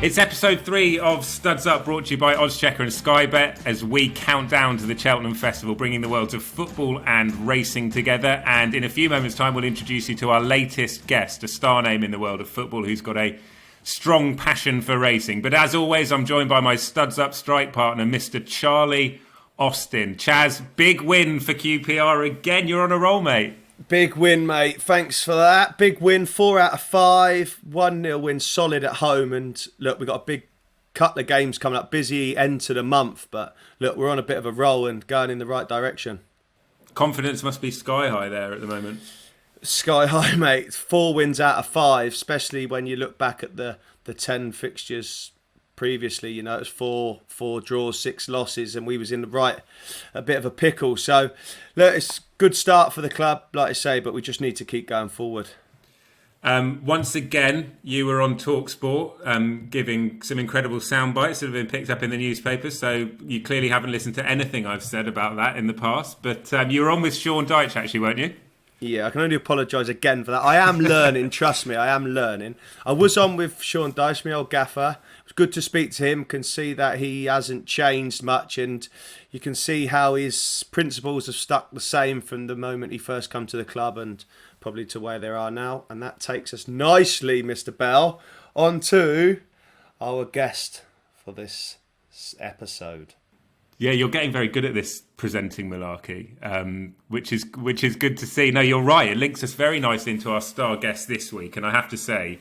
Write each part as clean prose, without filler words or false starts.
It's episode 3 of Studs Up, brought to you by oddschecker and Sky Bet, as we count down to the Cheltenham Festival, bringing the worlds of football and racing together. And in a few moments' time, we'll introduce you to our latest guest, a star name in the world of football who's got a strong passion for racing. But as always, I'm joined by my Studs Up strike partner, Mr. Charlie Austin. Chaz, big win for QPR again. You're on a roll, mate. Big win, mate. Thanks for that. Big win, 4 out of 5. 1-0 win, solid at home. And look, we've got a big couple of games coming up. Busy end to the month. But look, we're on a bit of a roll and going in the right direction. Confidence must be sky high there at the moment. Sky high, mate. 4 wins out of 5, especially when you look back at the 10 fixtures previously. You know, it was 4 draws, 6 losses, and we was in a bit of a pickle. So look, it's a good start for the club, like I say, but we just need to keep going forward. Once again, you were on TalkSport, giving some incredible sound bites that have been picked up in the newspapers. So you clearly haven't listened to anything I've said about that in the past. But you were on with Sean Deutsch, actually, weren't you? Yeah, I can only apologise again for that. I am learning, trust me, I am learning. I was on with Sean Deutsch, my old gaffer. It was good to speak to him. Can see that he hasn't changed much, and you can see how his principles have stuck the same from the moment he first come to the club and probably to where they are now. And that takes us nicely, Mr. Bell, on to our guest for this episode. Yeah, you're getting very good at this presenting malarkey, which is good to see. No, you're right. It links us very nicely into our star guest this week. And I have to say,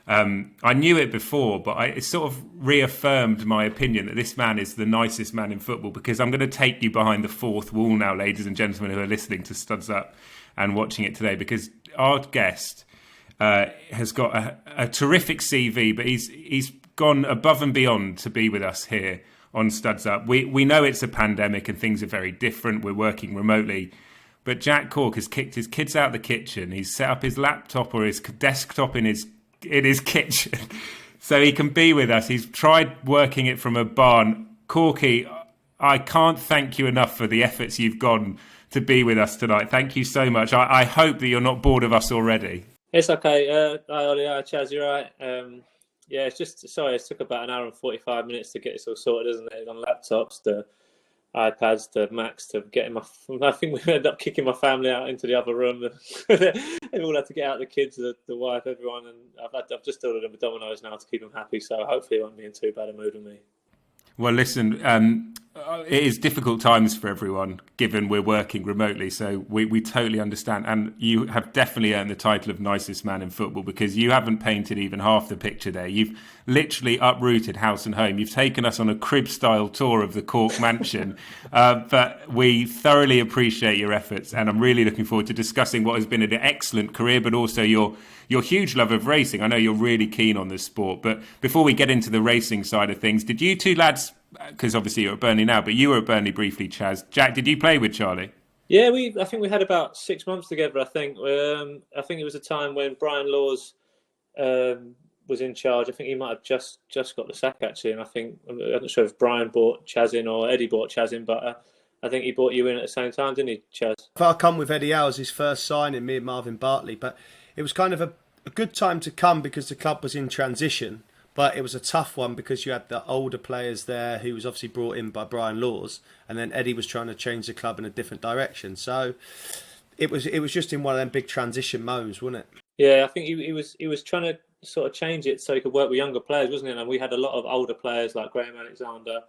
I knew it before, but it sort of reaffirmed my opinion that this man is the nicest man in football, because I'm going to take you behind the fourth wall now, ladies and gentlemen who are listening to Studs Up and watching it today, because our guest has got a terrific CV, but he's gone above and beyond to be with us here on Studs Up. We know it's a pandemic and things are very different. We're working remotely. But Jack Cork has kicked his kids out the kitchen. He's set up his laptop or his desktop in his kitchen so he can be with us. He's tried working it from a barn. Corky, I can't thank you enough for the efforts you've gone to be with us tonight. Thank you so much. I hope that you're not bored of us already. It's okay. Hi, Oli. Hi, Chaz. You're right. Yeah, it's just, sorry, it took about an hour and 45 minutes to get this all sorted, isn't it? On laptops, the iPads, the Macs, to getting I think we ended up kicking my family out into the other room. They all had to get out, the kids, the wife, everyone. And I've just ordered them a Domino's now to keep them happy. So hopefully it won't be in too bad a mood with me. Well, listen, it is difficult times for everyone, given we're working remotely, so we totally understand. And you have definitely earned the title of nicest man in football, because you haven't painted even half the picture there. You've literally uprooted house and home. You've taken us on a crib-style tour of the Cork mansion, but we thoroughly appreciate your efforts, and I'm really looking forward to discussing what has been an excellent career, but also your huge love of racing. I know you're really keen on this sport, but before we get into the racing side of things, did you two lads, because obviously you're at Burnley now, but you were at Burnley briefly, Chaz. Jack, did you play with Charlie? Yeah, I think we had about 6 months together, I think. I think it was a time when Brian Laws was in charge. I think he might have just got the sack, actually, and I'm not sure if Brian brought Chaz in or Eddie brought Chaz in, but I think he brought you in at the same time, didn't he, Chaz? I come with Eddie Howe as his first signing, me and Marvin Bartley, but it was kind of a good time to come because the club was in transition, but it was a tough one because you had the older players there who was obviously brought in by Brian Laws, and then Eddie was trying to change the club in a different direction. So it was just in one of them big transition moments, wasn't it? Yeah, I think he was trying to sort of change it so he could work with younger players, wasn't it? And we had a lot of older players like Graham Alexander,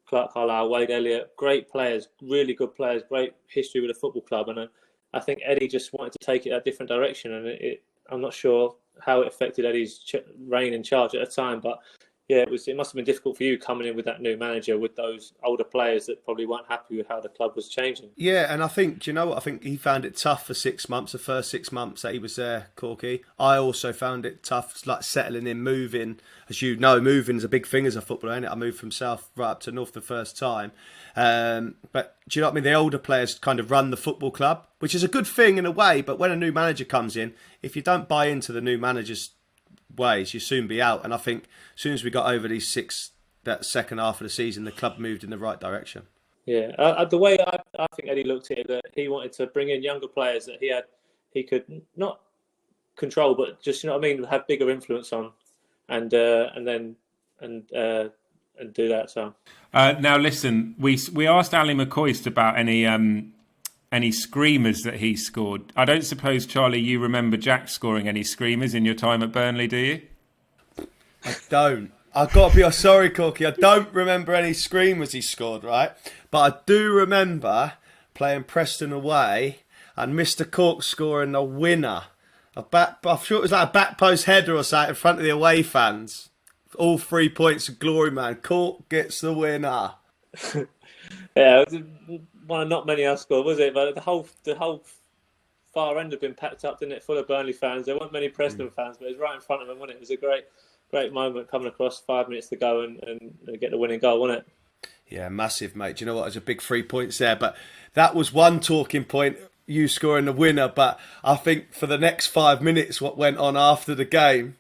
Clark Carlisle, Wade Elliott, great players, really good players, great history with the football club. And I think Eddie just wanted to take it a different direction, and I'm not sure how it affected Eddie's reign in charge at the time, but yeah, it must have been difficult for you coming in with that new manager with those older players that probably weren't happy with how the club was changing. Yeah, and I think, do you know what? I think he found it tough for 6 months, the first 6 months that he was there, Corky. I also found it tough, like settling in, moving. As you know, moving is a big thing as a footballer, isn't it? I moved from South right up to North the first time. But do you know what I mean? The older players kind of run the football club, which is a good thing in a way, but when a new manager comes in, if you don't buy into the new manager's ways, you soon be out. And I think as soon as we got over that second half of the season, the club moved in the right direction. Yeah, the way I think Eddie looked at it, that he wanted to bring in younger players that he could not control, but just, you know what I mean, have bigger influence on, and then and do that. So now listen, we asked Ali McCoist about any screamers that he scored. I don't suppose, Charlie, you remember Jack scoring any screamers in your time at Burnley, do you? I don't. I've got to be sorry, Corky. I don't remember any screamers he scored, right? But I do remember playing Preston away and Mr. Cork scoring the winner. I'm sure it was like a back post header or something in front of the away fans. All 3 points of glory, man. Cork gets the winner. Yeah, it was one of not many I scored, was it? But the whole far end had been packed up, didn't it? Full of Burnley fans. There weren't many Preston fans, but it was right in front of them, wasn't it? It was a great moment coming across, 5 minutes to go and get the winning goal, wasn't it? Yeah, massive, mate. Do you know what? There's a big 3 points there, but that was one talking point, you scoring the winner. But I think for the next 5 minutes, what went on after the game,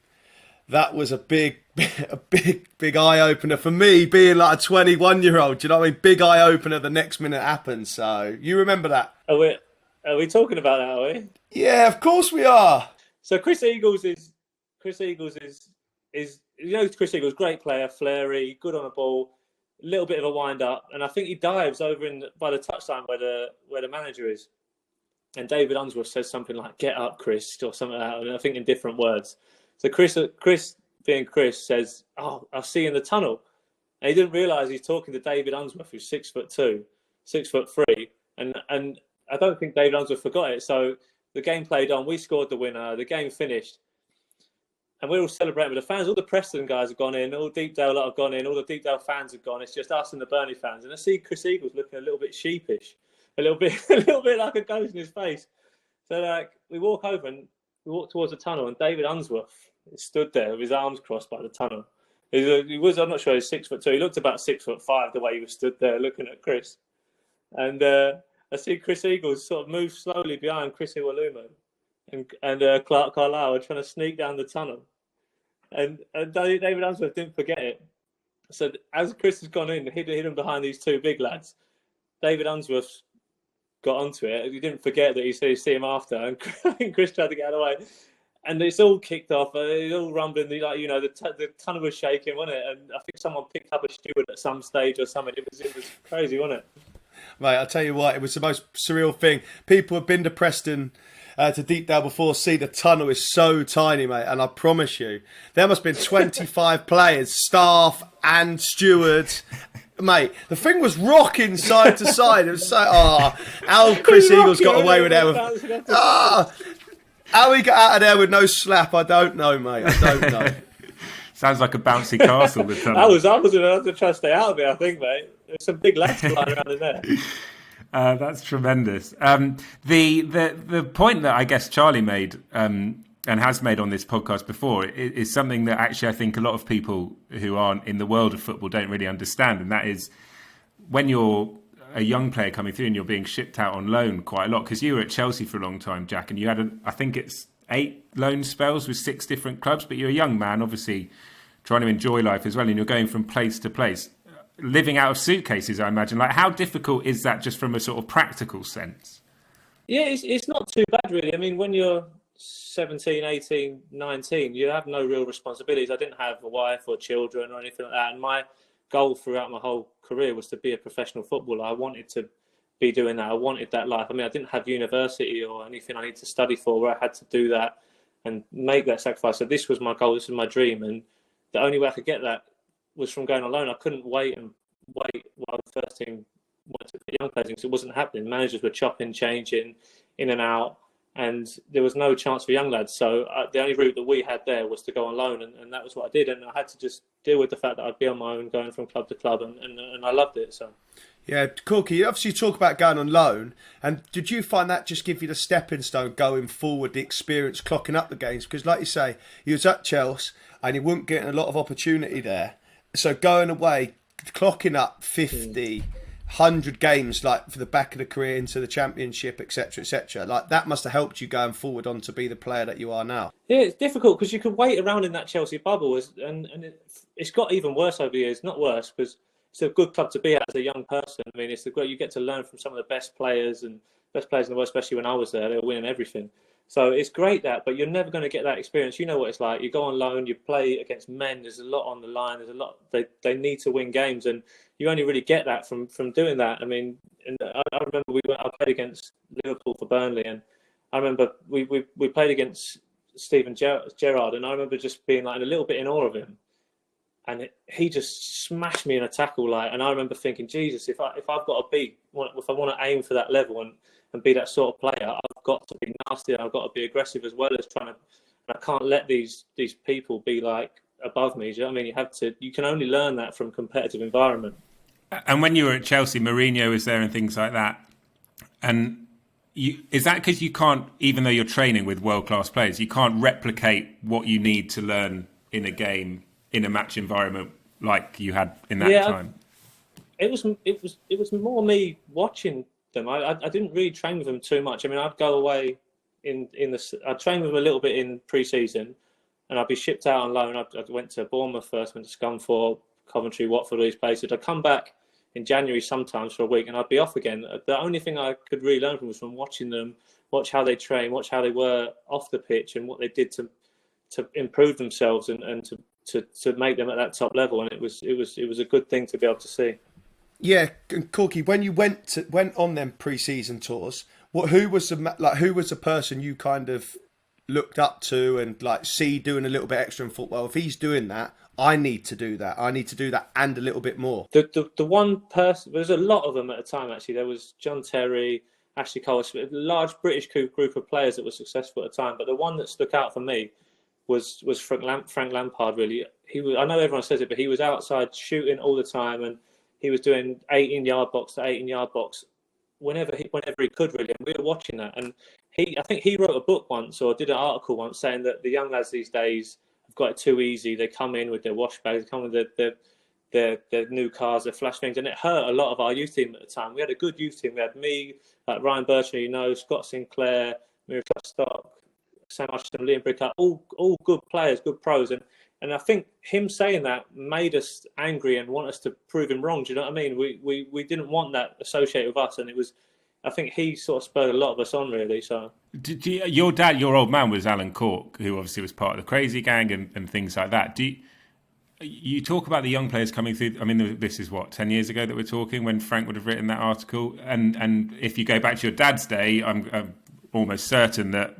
that was a big eye opener for me, being like a 21-year-old. Do you know what I mean? Big eye opener. The next minute happened. So you remember that? Are we talking about that? Are we? Yeah, of course we are. So Chris Eagles is Chris Eagles, great player, flary, good on the ball, a little bit of a wind up, and I think he dives over by the touchline where the manager is, and David Unsworth says something like "Get up, Chris," or something like that, and I think in different words. So Chris being Chris says, "Oh, I'll see you in the tunnel," and he didn't realise he's talking to David Unsworth, who's 6'2", 6'3", and I don't think David Unsworth forgot it. So the game played on, we scored the winner, the game finished. And we're all celebrating with the fans. All the Preston guys have gone in. All Deepdale lot have gone in. All the Deepdale fans have gone. It's just us and the Burnley fans. And I see Chris Eagles looking a little bit sheepish, a little bit like a ghost in his face. So like we walk over and we walk towards the tunnel, and David Unsworth stood there with his arms crossed by the tunnel. He was I'm not sure, he's 6'2". He looked about 6'5" the way he was stood there looking at Chris. And I see Chris Eagles sort of move slowly behind Chris Iwelumo and Clark Carlisle are trying to sneak down the tunnel. And David Unsworth didn't forget it. So as Chris has gone in, hidden behind these two big lads, David Unsworth got onto it. He didn't forget that he said he'd see him after, and I think Chris tried to get out of the way. And it's all kicked off. It's all rumbling. The tunnel was shaking, wasn't it? And I think someone picked up a steward at some stage or something. It was crazy, wasn't it? Mate, I'll tell you what, it was the most surreal thing. People have been to Preston, to Deepdale before, see the tunnel is so tiny, mate. And I promise you, there must have been 25 players, staff and stewards. Mate, the thing was rocking side to side. It was so, how Chris Eagles got away with it. How he got out of there with no slap, I don't know, mate. I don't know. Sounds like a bouncy castle. The tunnel. I was going to have to try to stay out of it, I think, mate. There's some big lads flying around in there. That's tremendous. The point that I guess Charlie made and has made on this podcast before is something that actually I think a lot of people who aren't in the world of football don't really understand, and that is when you're a young player coming through and you're being shipped out on loan quite a lot, because you were at Chelsea for a long time, Jack, and you had I think it's 8 loan spells with 6 different clubs, but you're a young man, obviously trying to enjoy life as well, and you're going from place to place, living out of suitcases, I imagine. Like, how difficult is that just from a sort of practical sense? Yeah, it's not too bad, really. I mean, when you're 17, 18, 19, you have no real responsibilities. I didn't have a wife or children or anything like that. And my goal throughout my whole career was to be a professional footballer. I wanted to be doing that. I wanted that life. I mean, I didn't have university or anything I need to study for where I had to do that and make that sacrifice. So this was my goal. This was my dream. And the only way I could get that was from going on loan. I couldn't wait while the first team wanted to put young players in, because it wasn't happening. Managers were chopping, changing, in and out, and there was no chance for young lads. So the only route that we had there was to go on loan, and that was what I did. And I had to just deal with the fact that I'd be on my own, going from club to club, and I loved it. So. Yeah, Corky, you obviously talk about going on loan, and did you find that just give you the stepping stone going forward, the experience, clocking up the games? Because like you say, you was at Chelsea and you weren't getting a lot of opportunity there. So going away, clocking up 50, 100 games, like for the back of the career into the Championship, etc., like that must have helped you going forward on to be the player that you are now. Yeah, it's difficult because you could wait around in that Chelsea bubble, and it's got even worse over the years. Not worse, because it's a good club to be at as a young person. I mean, you get to learn from some of the best players in the world, especially when I was there. They were winning everything. So it's great but you're never going to get that experience. You know what it's like. You go on loan, you play against men. There's a lot on the line. There's a lot. They need to win games, and you only really get that from doing that. I mean, and I remember I played against Liverpool for Burnley, and I remember we played against Steven Gerrard, and I remember just being like a little bit in awe of him, and he just smashed me in a tackle, and I remember thinking, Jesus, if I want to aim for that level and be that sort of player, I've got to be nasty. I've got to be aggressive as well as trying to. I can't let these people be like above me. Do you know what I mean? You can only learn that from competitive environment. And when you were at Chelsea, Mourinho was there and things like that. And is that because you can't, even though you're training with world-class players, you can't replicate what you need to learn in a game, in a match environment like you had in that time? It was more me watching them. I didn't really train with them too much. I mean, I'd go away I'd train with them a little bit in pre-season, and I'd be shipped out on loan. I went to Bournemouth first, went to Scunthorpe, Coventry, Watford, all these places. I'd come back in January sometimes for a week, and I'd be off again. The only thing I could really learn from was from watching them, watch how they train, watch how they were off the pitch, and what they did to improve themselves and to make them at that top level. And it was a good thing to be able to see. Yeah, Corky, when you went on them pre-season tours, who was the person you kind of looked up to and see doing a little bit extra in football? If he's doing that, I need to do that. I need to do that and a little bit more. The one person, there's a lot of them at the time actually. There was John Terry, Ashley Cole, a large British group of players that were successful at the time. But the one that stuck out for me was Frank Lampard. Really, I know everyone says it, but he was outside shooting all the time, and he was doing 18-yard box to 18-yard box whenever he could, really. And we were watching that. And I think he wrote a book once, or did an article once, saying that the young lads these days have got it too easy. They come in with their wash bags, they come with their new cars, their flash things, and it hurt a lot of our youth team at the time. We had a good youth team. We had me, Ryan Birchall, Scott Sinclair, Miroslav Stock, Sam Hutchinson, Liam Brickett, all good players, good pros. And I think him saying that made us angry and want us to prove him wrong. Do you know what I mean? We didn't want that associated with us, and it was. I think he sort of spurred a lot of us on, really. So, your dad, your old man, was Alan Cork, who obviously was part of the Crazy Gang and things like that. You talk about the young players coming through? I mean, this is 10 years ago that we're talking, when Frank would have written that article. And if you go back to your dad's day, I'm almost certain that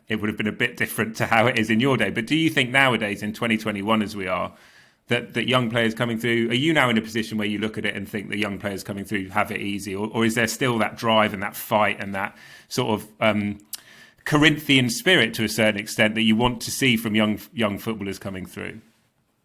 it would have been a bit different to how it is in your day. But do you think nowadays, in 2021 as we are, that young players coming through, are you now in a position where you look at it and think the young players coming through have it easy? Or is there still that drive and that fight and that sort of Corinthian spirit to a certain extent that you want to see from young footballers coming through?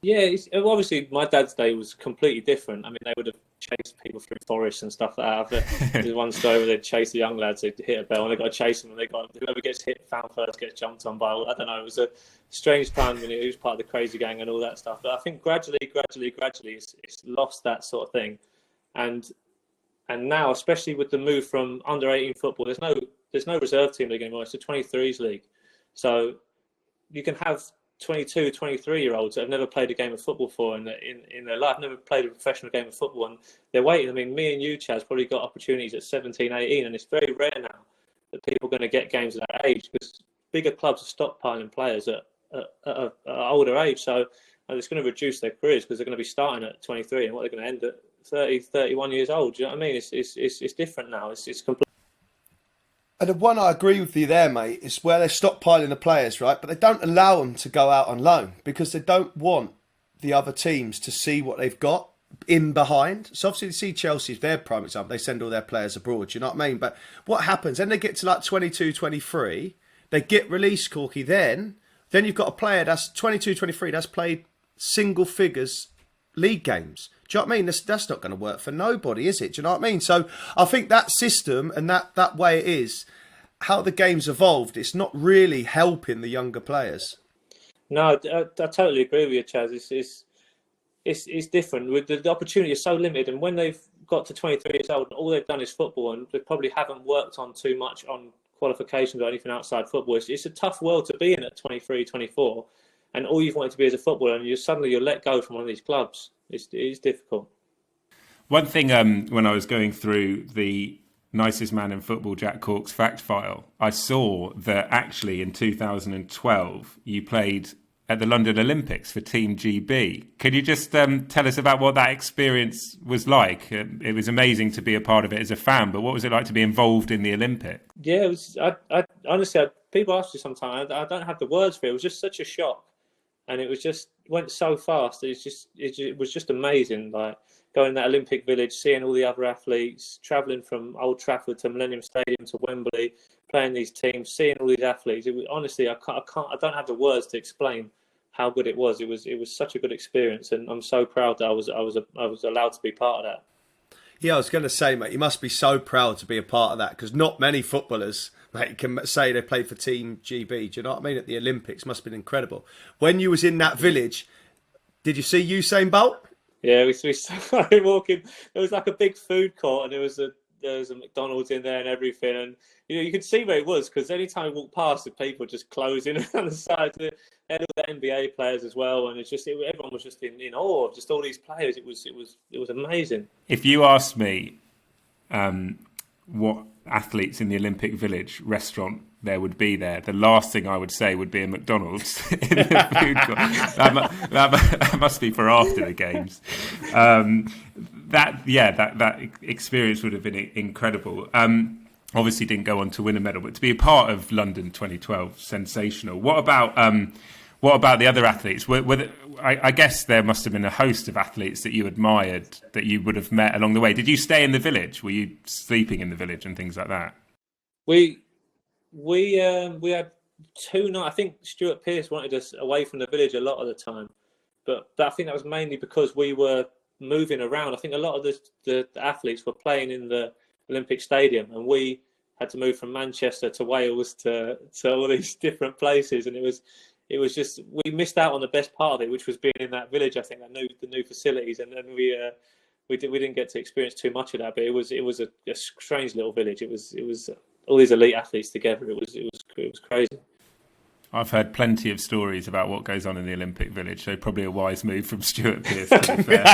Yeah, obviously my dad's day was completely different. I mean, they would have chased people through forests and stuff like that. There's one story where they'd chase the young lads, they'd hit a bell and they've got to chase them, and whoever gets hit found first gets jumped on by, I don't know, it was a strange time when he was part of the Crazy Gang and all that stuff. But I think gradually it's lost that sort of thing. And now, especially with the move from under 18 football, there's no reserve team league anymore. It's a 23s league. So you can have 22, 23-year-olds that have never played a game of football before in their life, never played a professional game of football, and they're waiting. I mean, me and you, Chaz, probably got opportunities at 17, 18, and it's very rare now that people are going to get games at that age, because bigger clubs are stockpiling players at an older age. So it's going to reduce their careers, because they're going to be starting at 23, and what they're going to end at 30, 31 years old. Do you know what I mean? It's different now. It's completely. And the one I agree with you there, mate, is where they're stockpiling the players, right? But they don't allow them to go out on loan, because they don't want the other teams to see what they've got in behind. So obviously you see Chelsea's their prime example. They send all their players abroad, do you know what I mean? But what happens? Then they get to 22, 23, they get released, Corky. Then you've got a player that's 22, 23, that's played single figures league games. Do you know what I mean? That's not going to work for nobody, is it? Do you know what I mean? So I think that system and that way it is, how the game's evolved, it's not really helping the younger players. No, I totally agree with you, Chaz. It's different. The opportunity is so limited, and when they've got to 23 years old and all they've done is football, and they probably haven't worked on too much on qualifications or anything outside football, it's a tough world to be in at 23, 24, and all you've wanted to be as a footballer, and you're let go from one of these clubs. It is difficult. One thing, when I was going through the Nicest Man in Football, Jack Cork's fact file, I saw that actually in 2012 you played at the London Olympics for Team GB. Could you just tell us about what that experience was like? It was amazing to be a part of it as a fan, but what was it like to be involved in the Olympics? Yeah, it was. I honestly, people ask me sometimes. I don't have the words for it. It was just such a shock, and it was just went so fast. It was just amazing. Like going in that Olympic Village, seeing all the other athletes, travelling from Old Trafford to Millennium Stadium to Wembley, playing these teams, seeing all these athletes. It was, honestly, I don't have the words to explain how good it was. It was such a good experience, and I'm so proud that I was allowed to be part of that. Yeah, I was going to say, mate, you must be so proud to be a part of that, because not many footballers, mate, can say they played for Team GB. Do you know what I mean? At the Olympics, must have been incredible. When you was in that village, did you see Usain Bolt? Yeah, we started walking. There was like a big food court, and there was a McDonald's in there and everything. And you could see where it was, because anytime we walked past, the people just closing on the side. They had all the NBA players as well, and everyone was just in awe of just all these players. It was amazing. If you asked me what athletes in the Olympic Village restaurant there would be there, the last thing I would say would be a McDonald's in the food court. That must be for after the games. That experience would have been incredible. Obviously didn't go on to win a medal, but to be a part of London 2012, sensational. What about the other athletes? I guess there must have been a host of athletes that you admired that you would have met along the way. Did you stay in the village? Were you sleeping in the village and things like that? We had 2 nights. I think Stuart Pearce wanted us away from the village a lot of the time, but I think that was mainly because we were moving around. I think a lot of the athletes were playing in the Olympic Stadium, and we had to move from Manchester to Wales to all these different places, and it was just, we missed out on the best part of it, which was being in that village. I think the new facilities, and then we didn't get to experience too much of that. But it was a strange little village. It was all these elite athletes together. It was crazy. I've heard plenty of stories about what goes on in the Olympic Village, so probably a wise move from Stuart Pearce, to be fair.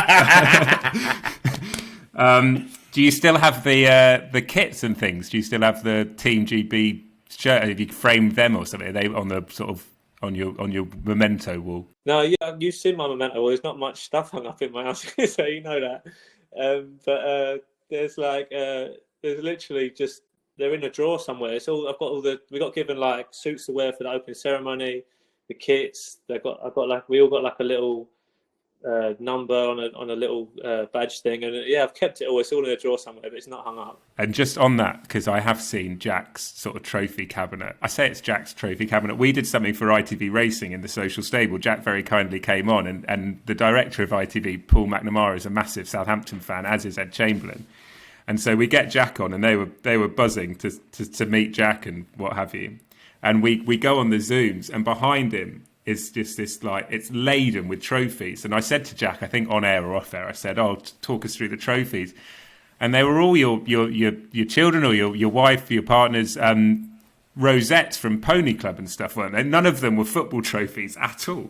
Do you still have the kits and things? Do you still have the Team GB shirt? Have you framed them or something? Are they on the sort of on your memento wall? No, yeah, you've seen my memento wall. There's not much stuff hung up in my house, so you know that. But there's literally just, they're in a drawer somewhere. We got given like suits to wear for the opening ceremony, the kits. We all got like a little number on a little badge thing, and I've kept it all. It's all in a drawer somewhere, but it's not hung up. And just on that, because I have seen Jack's sort of trophy cabinet. I say it's Jack's trophy cabinet. We did something for ITV Racing in the social stable. Jack very kindly came on, and the director of ITV, Paul McNamara, is a massive Southampton fan, as is Ed Chamberlain. And so we get Jack on, and they were buzzing to meet Jack and what have you. And we go on the Zooms, and behind him is just this, like, it's laden with trophies. And I said to Jack, I think on air or off air, I said, "Oh, talk us through the trophies." And they were all your children or your wife, your partner's rosettes from Pony Club and stuff, weren't they? None of them were football trophies at all.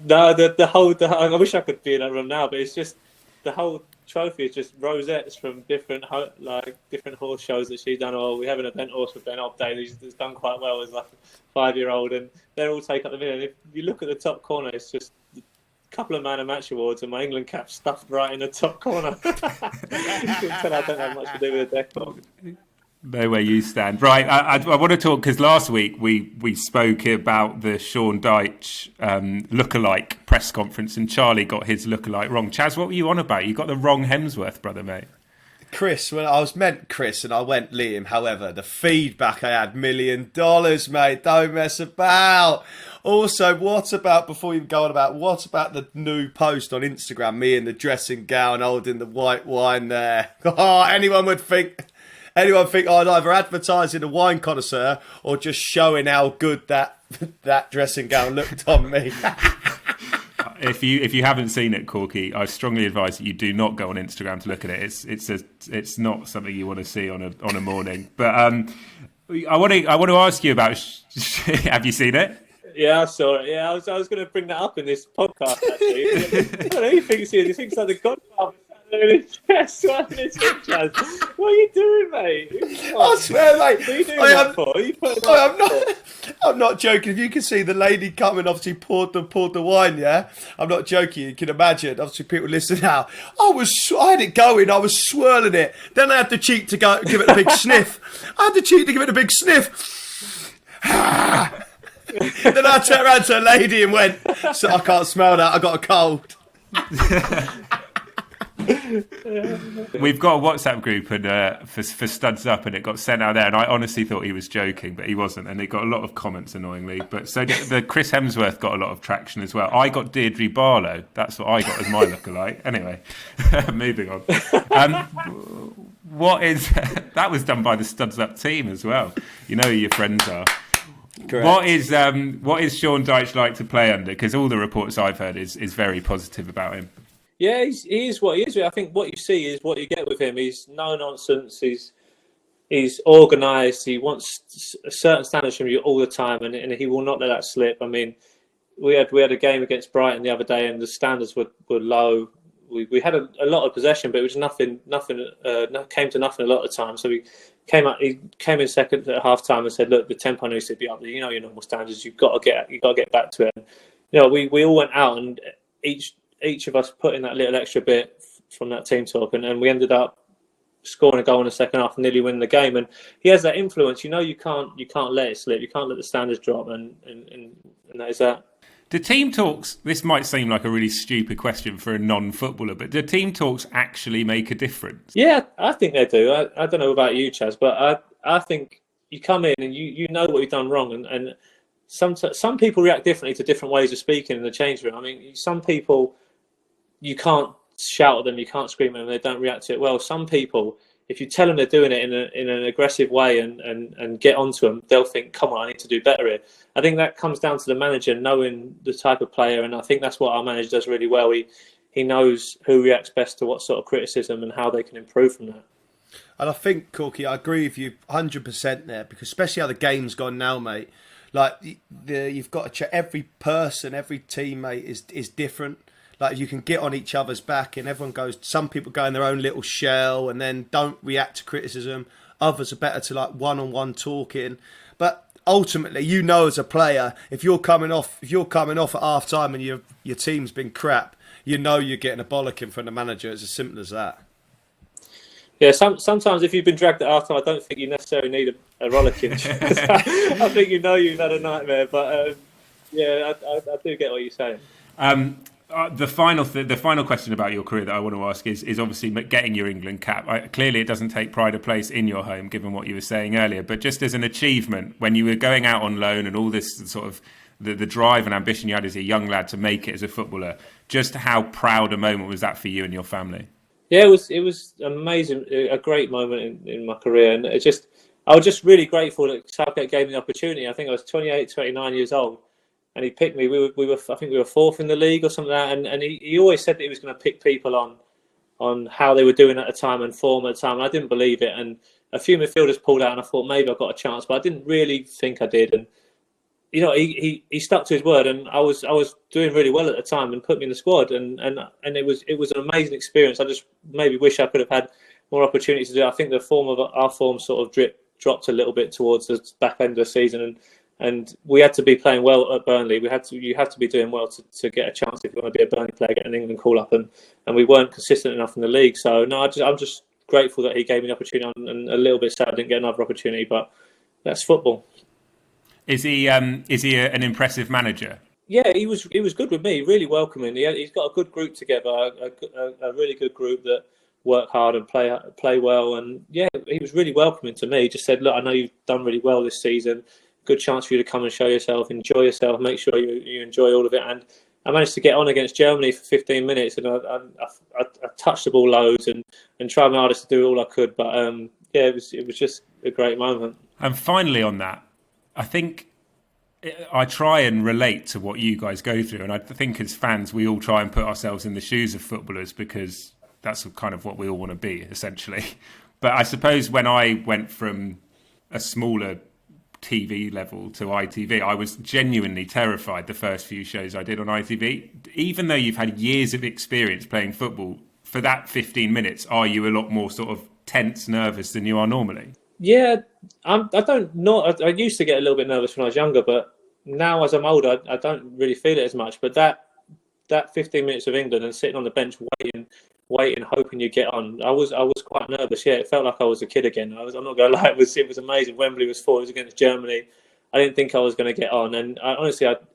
No, the whole. I wish I could be in that room now, but it's just the whole trophy is just rosettes from different horse shows that she's done. Or we have an event horse with Ben Obday who's done quite well as like a 5-year-old, and they all take up the middle. And if you look at the top corner, it's just a couple of Man of Match awards and my England cap stuffed right in the top corner. I don't have much to do with the decor. Know where you stand. Right, I want to talk, because last week we spoke about the Sean Deutsch lookalike press conference, and Charlie got his lookalike wrong. Chaz, what were you on about? You got the wrong Hemsworth, brother, mate. Chris, well, I was meant Chris and I went Liam. However, the feedback I had, $1 million, mate. Don't mess about. Also, what about the new post on Instagram, me in the dressing gown holding the white wine there? Oh, anyone think I'd either advertising a wine connoisseur or just showing how good that dressing gown looked on me. If you haven't seen it, Corky, I strongly advise that you do not go on Instagram to look at it. It's not something you want to see on a morning. But I want to ask you about. Have you seen it? Yeah, I saw it. Yeah, I was going to bring that up in this podcast. Actually, what do you think? He thinks like the Godfather What are you doing, mate? I swear, mate. What are you doing that for? I'm not joking. If you can see the lady coming, obviously poured the wine. Yeah, I'm not joking. You can imagine. Obviously, people listen now. I had it going. I was swirling it. Then I had the cheek to go give it a big sniff. Then I turned around to a lady and went, "So I can't smell that. I got a cold." We've got a WhatsApp group and for Studs Up, and it got sent out there, and I honestly thought he was joking, but he wasn't, and it got a lot of comments, annoyingly. But so the Chris Hemsworth got a lot of traction as well. I got Deirdre Barlow. That's what I got as my lookalike. Anyway, moving on. That was done by the Studs Up team as well. You know who your friends are. Correct. What is Sean Deutsch like to play under? Because all the reports I've heard is very positive about him. Yeah, he is what he is. I think what you see is what you get with him. He's no nonsense. He's organised. He wants a certain standards from you all the time, and he will not let that slip. I mean, we had a game against Brighton the other day, and the standards were low. We had a lot of possession, but it was nothing came to nothing a lot of the time. So he came in second at half time and said, "Look, the tempo needs to be up. You know your normal standards. You've got to get back to it." You know, we all went out, and each of us put in that little extra bit from that team talk, and we ended up scoring a goal in the second half and nearly winning the game. And he has that influence. You know, you can't let it slip. You can't let the standards drop, and that is that. Do team talks, this might seem like a really stupid question for a non-footballer, but do team talks actually make a difference? Yeah, I think they do. I don't know about you, Chaz, but I think you come in and you know what you've done wrong, and some people react differently to different ways of speaking in the change room. I mean, some people, you can't shout at them, you can't scream at them, they don't react to it well. Some people, if you tell them they're doing it in an aggressive way and get onto them, they'll think, come on, I need to do better here. I think that comes down to the manager knowing the type of player, and I think that's what our manager does really well. He knows who reacts best to what sort of criticism and how they can improve from that. And I think, Corky, I agree with you 100% there, because especially how the game's gone now, mate. Like, you've got to check every person, every teammate is different. Like, you can get on each other's back, and everyone goes. Some people go in their own little shell and then don't react to criticism. Others are better to like one-on-one talking. But ultimately, you know, as a player, if you're coming off at half time and your team's been crap, you know you're getting a bollocking from the manager. It's as simple as that. Yeah, sometimes if you've been dragged at half time, I don't think you necessarily need a rollicking. I think you know you've had a nightmare. But yeah, I do get what you're saying. The final question about your career that I want to ask is obviously getting your England cap. Clearly, it doesn't take pride of place in your home, given what you were saying earlier. But just as an achievement, when you were going out on loan and all this sort of the drive and ambition you had as a young lad to make it as a footballer, just how proud a moment was that for you and your family? Yeah, it was amazing, a great moment in my career, and I was just really grateful that Southgate gave me the opportunity. I think I was 28, 29 years old. And he picked me. I think we were fourth in the league or something like that. And he always said that he was going to pick people on how they were doing at the time and form at the time. And I didn't believe it. And a few midfielders pulled out, and I thought maybe I got a chance, but I didn't really think I did. And you know, he stuck to his word, and I was doing really well at the time, and put me in the squad. And it was an amazing experience. I just maybe wish I could have had more opportunities to do it. I think the form of our form sort of dropped a little bit towards the back end of the season, and we had to be playing well at Burnley. You had to be doing well to get a chance if you want to be a Burnley player, get an England call up, and we weren't consistent enough in the league. So no, I'm just grateful that he gave me the opportunity, and a little bit sad I didn't get another opportunity, but that's football. Is he an impressive manager? Yeah, he was good with me, really welcoming. He's got a good group together, a really good group that work hard and play well. And yeah, he was really welcoming to me. He just said, look, I know you've done really well this season. Good chance for you to come and show yourself, enjoy yourself, make sure you enjoy all of it. And I managed to get on against Germany for 15 minutes, and I touched the ball loads and tried my hardest to do all I could. But yeah, it was just a great moment. And finally on that, I think I try and relate to what you guys go through. And I think as fans, we all try and put ourselves in the shoes of footballers, because that's kind of what we all want to be, essentially. But I suppose when I went from a smaller TV level to ITV, I was genuinely terrified the first few shows I did on ITV. Even though you've had years of experience playing football for that 15 minutes, are you a lot more sort of tense, nervous than you are normally? Yeah, I don't know. I used to get a little bit nervous when I was younger, but now as I'm older, I don't really feel it as much. But that 15 minutes of England and sitting on the bench waiting, hoping you get on, I was quite nervous. Yeah, it felt like I was a kid again. I'm not going to lie, it was amazing. Wembley was full. It was against Germany. I didn't think I was going to get on, and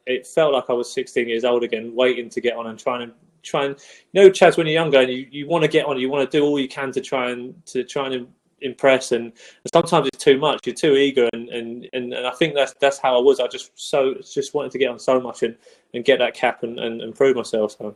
it felt like I was 16 years old again, waiting to get on and trying. Chaz, when you're younger and you want to get on, you want to do all you can to try and impress, and sometimes it's too much. You're too eager, and I think that's how I was. I just wanted to get on so much and get that cap and prove myself. So.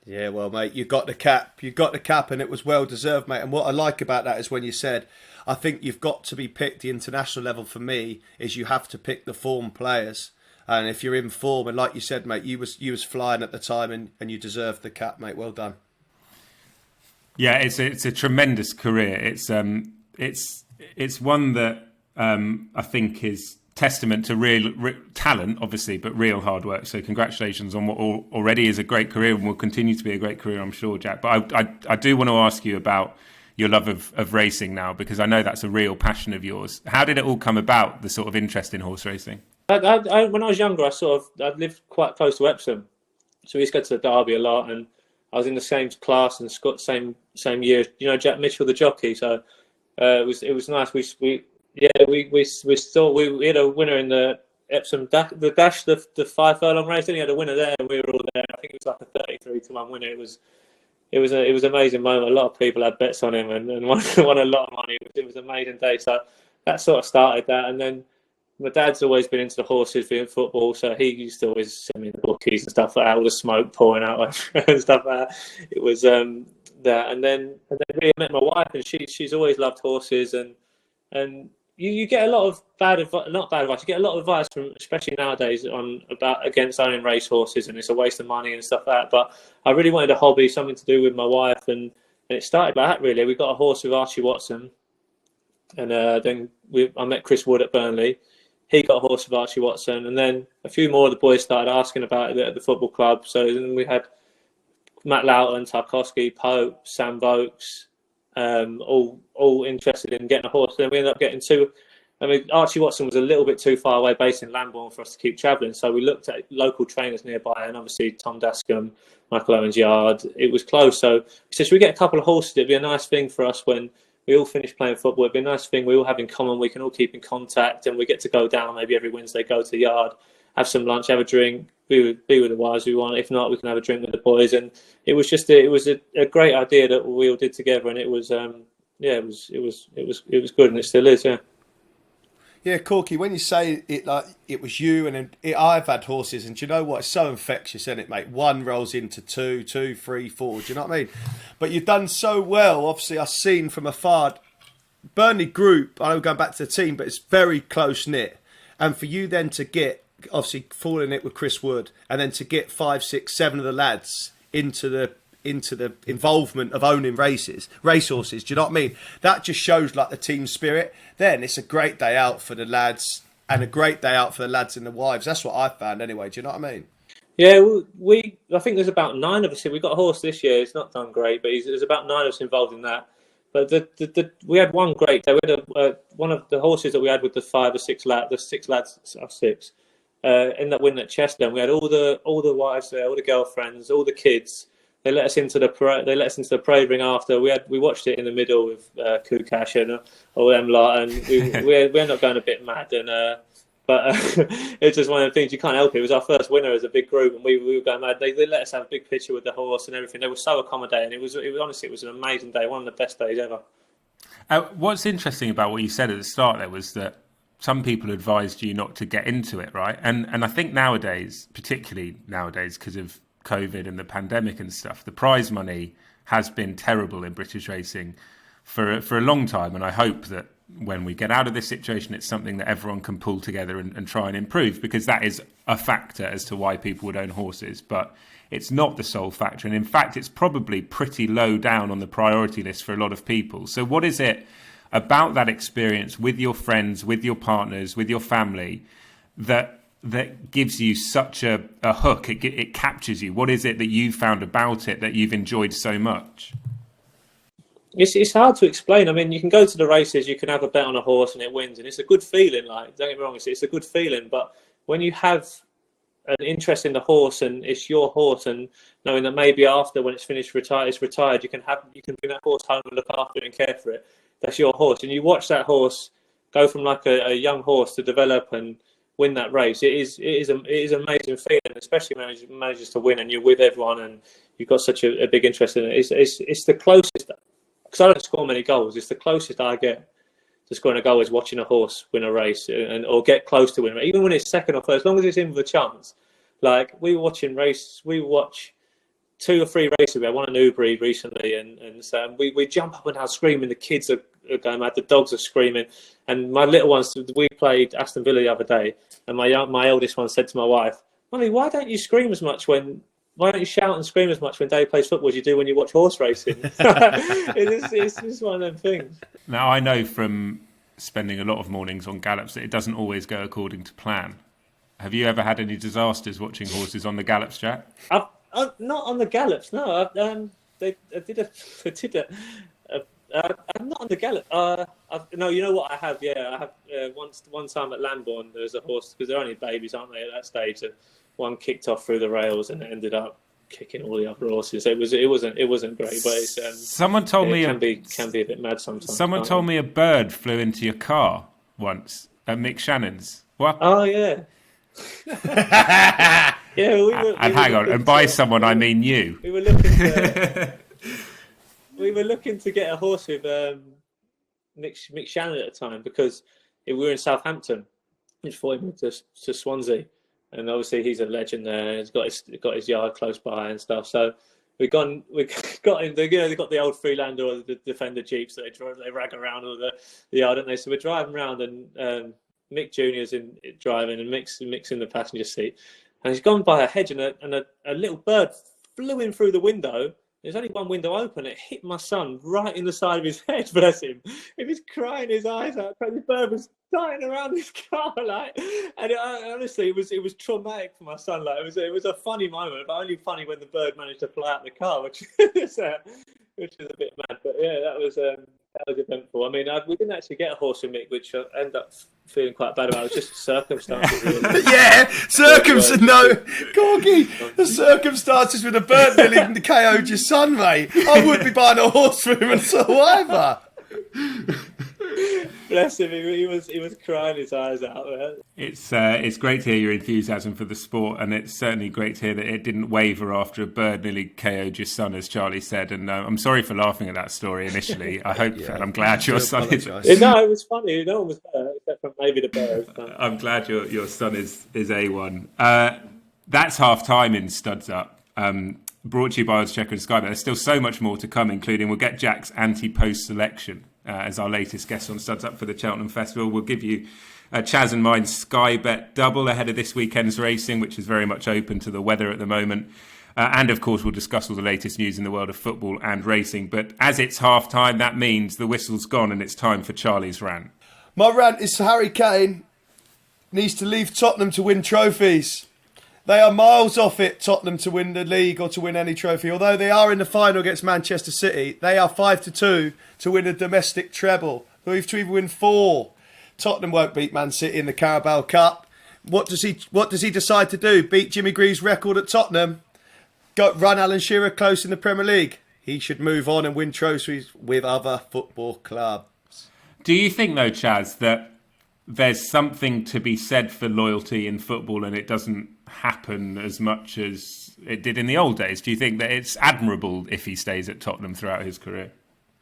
Yeah, well, mate, you got the cap, and it was well deserved, mate. And what I like about that is when you said, I think you've got to be picked. The international level for me is you have to pick the form players. And if you're in form, and like you said, mate, you was flying at the time, and you deserved the cap, mate. Well done. Yeah, it's a tremendous career. It's one that I think is testament to real talent, obviously, but real hard work. So congratulations on what already is a great career and will continue to be a great career, I'm sure, Jack. But I do want to ask you about your love of racing now, because I know that's a real passion of yours. How did it all come about, the sort of interest in horse racing? When I was younger, I lived quite close to Epsom, so we used to go to the Derby a lot, and I was in the same class and Scott same year. You know Jack Mitchell, the jockey. So it was nice. We had a winner in the Epsom the 5 furlong race. Then he had a winner there, and we were all there. I think it was like a 33-1 winner. It was an amazing moment. A lot of people had bets on him and won a lot of money. It was an amazing day. So that sort of started that, and then my dad's always been into the horses, being football, so he used to always send me the bookies and stuff like that, all the smoke pouring out and stuff like that. It was that, and then really met my wife, and she's always loved horses, and you get a lot of not bad advice. You get a lot of advice from, especially nowadays, against owning race horses, and it's a waste of money and stuff like that. But I really wanted a hobby, something to do with my wife, and it started like that really. We got a horse with Archie Watson, and then I met Chris Wood at Burnley. He got a horse with Archie Watson, and then a few more of the boys started asking about it at the football club. So then we had Matt Loughton, Tarkovsky, Pope, Sam Vokes, all interested in getting a horse. Then we ended up getting two. I mean, Archie Watson was a little bit too far away, based in Lambourne, for us to keep travelling. So we looked at local trainers nearby, and obviously Tom Dascombe, Michael Owen's yard. It was close, so we said, should we get a couple of horses? It'd be a nice thing for us when we all finish playing football. It'd be a nice thing we all have in common. We can all keep in contact, and we get to go down maybe every Wednesday, go to the yard, have some lunch, have a drink, be with the wives we want. If not, we can have a drink with the boys. And it was just a great idea that we all did together, and it was it was good, and it still is. Yeah, Corky, when you say it like it was you, and I've had horses, and do you know what? It's so infectious, isn't it, mate? 1 rolls into 2, 2, 3, 4. Do you know what I mean? But you've done so well. Obviously, I've seen from afar. Burnley group, I know we're going back to the team, but it's very close-knit. And for you then to get, obviously, falling it with Chris Wood, and then to get 5, 6, 7 of the lads into the involvement of owning racehorses, do you know what I mean? That just shows like the team spirit. Then it's a great day out for the lads, and a great day out for the lads and the wives. That's what I found anyway. Do you know what I mean? Yeah, I think there's about 9 of us here. We got a horse this year. It's not done great, but there's about 9 of us involved in that. But we had one great day. We had one of the horses that we had with the 5 or 6 lads, the 6 lads, 6, ended up winning at Cheltenham. We had all the wives there, all the girlfriends, all the kids. They let us into the parade ring after. We watched it in the middle with Kukash and all them lot, and we ended up going a bit mad. And but it's just one of the things, you can't help it. It was our first winner as a big group, and we were going mad. They let us have a big picture with the horse and everything. They were so accommodating. It was honestly, it was an amazing day, one of the best days ever. What's interesting about what you said at the start there was that some people advised you not to get into it, right? And I think nowadays, particularly nowadays, because of COVID and the pandemic and stuff, the prize money has been terrible in British racing for a long time, and I hope that when we get out of this situation, it's something that everyone can pull together and try and improve, because that is a factor as to why people would own horses, but it's not the sole factor, and in fact it's probably pretty low down on the priority list for a lot of people. So what is it about that experience with your friends, with your partners, with your family, that that gives you such a hook? It captures you. What is it that you found about it that you've enjoyed so much? It's hard to explain. I mean, you can go to the races, you can have a bet on a horse and it wins, and it's a good feeling. Like, don't get me wrong, it's a good feeling. But when you have an interest in the horse and it's your horse, and knowing that maybe after when it's finished, it's retired, you can bring that horse home and look after it and care for it. That's your horse, and you watch that horse go from like a young horse to develop and win that race. It is an amazing feeling, especially when it manages to win and you're with everyone and you've got such a big interest in it. It's the closest. Because I don't score many goals, it's the closest I get to scoring a goal is watching a horse win a race or get close to winning. Even when it's second or first, as long as it's in with a chance. Like, we watch 2 or 3 races. We had one at Newbury recently, and so we jump up and down screaming. The kids are going mad, the dogs are screaming, and my little ones. We played Aston Villa the other day, and my eldest one said to my wife, "Mummy, why don't you scream as much Why don't you shout and scream as much when Dave plays football as you do when you watch horse racing?" It's just one of them things. Now, I know from spending a lot of mornings on gallops that it doesn't always go according to plan. Have you ever had any disasters watching horses on the gallops, Jack? Not on the gallops, no. I'm not on the gallop. No, you know what I have? Yeah, I have. One time at Lambourne, there was a horse, because they're only babies, aren't they, at that stage? And one kicked off through the rails and it ended up kicking all the other horses. It wasn't great, but it's, someone told me can be a bit mad sometimes. Someone told me a bird flew into your car once at Mick Shannon's. What? Oh yeah. Yeah, hang on, and by someone I mean you. We were looking to get a horse with Mick Shannon at the time, because we were in Southampton, before he moved to Swansea. And obviously he's a legend there. He's got his yard close by and stuff. So we got in. They got the old Freelander or the Defender Jeeps that they rag around all the yard, don't they? So we're driving around, and Mick Junior's in driving, and Mick's in the passenger seat, and he's gone by a hedge, and a little bird flew in through the window. There's only one window open. It hit my son right in the side of his head. Bless him. He was crying his eyes out. The bird was darting around his car, and honestly, it was traumatic for my son. It was a funny moment, but only funny when the bird managed to fly out the car, which is a bit mad. But yeah, that was eventful. I mean, we didn't actually get a horse with Mick, which I ended up feeling quite bad about. It was just circumstances. Really. Yeah, circumstances. No, Corky, the circumstances with a bird nearly KO'd your son, mate. I would be buying a horse for him and so either. Bless him, he was crying his eyes out there. It's great to hear your enthusiasm for the sport, and it's certainly great to hear that it didn't waver after a bird nearly KO'd your son, as Charlie said. And I'm sorry for laughing at that story initially. I hope, and I'm glad your son is. No, it was funny. No one was there except for maybe the bird. I'm glad your son is A1. That's half time in Studs Up. Brought to you by oddschecker and Sky Bet. There's still so much more to come, including we'll get Jack's anti-post selection as our latest guest on Studs Up for the Cheltenham Festival. We'll give you Chaz and mine's Sky Bet double ahead of this weekend's racing, which is very much open to the weather at the moment. And of course, we'll discuss all the latest news in the world of football and racing. But as it's half time, that means the whistle's gone and it's time for Charlie's rant. My rant is Harry Kane needs to leave Tottenham to win trophies. They are miles off it, Tottenham, to win the league or to win any trophy. Although they are in the final against Manchester City, they are 5-2 to win a domestic treble. They have to even win 4. Tottenham won't beat Man City in the Carabao Cup. What does he decide to do? Beat Jimmy Greaves' record at Tottenham? Run Alan Shearer close in the Premier League? He should move on and win trophies with other football clubs. Do you think, though, Chaz, that there's something to be said for loyalty in football and it doesn't happen as much as it did in the old days? Do you think that it's admirable if he stays at Tottenham throughout his career?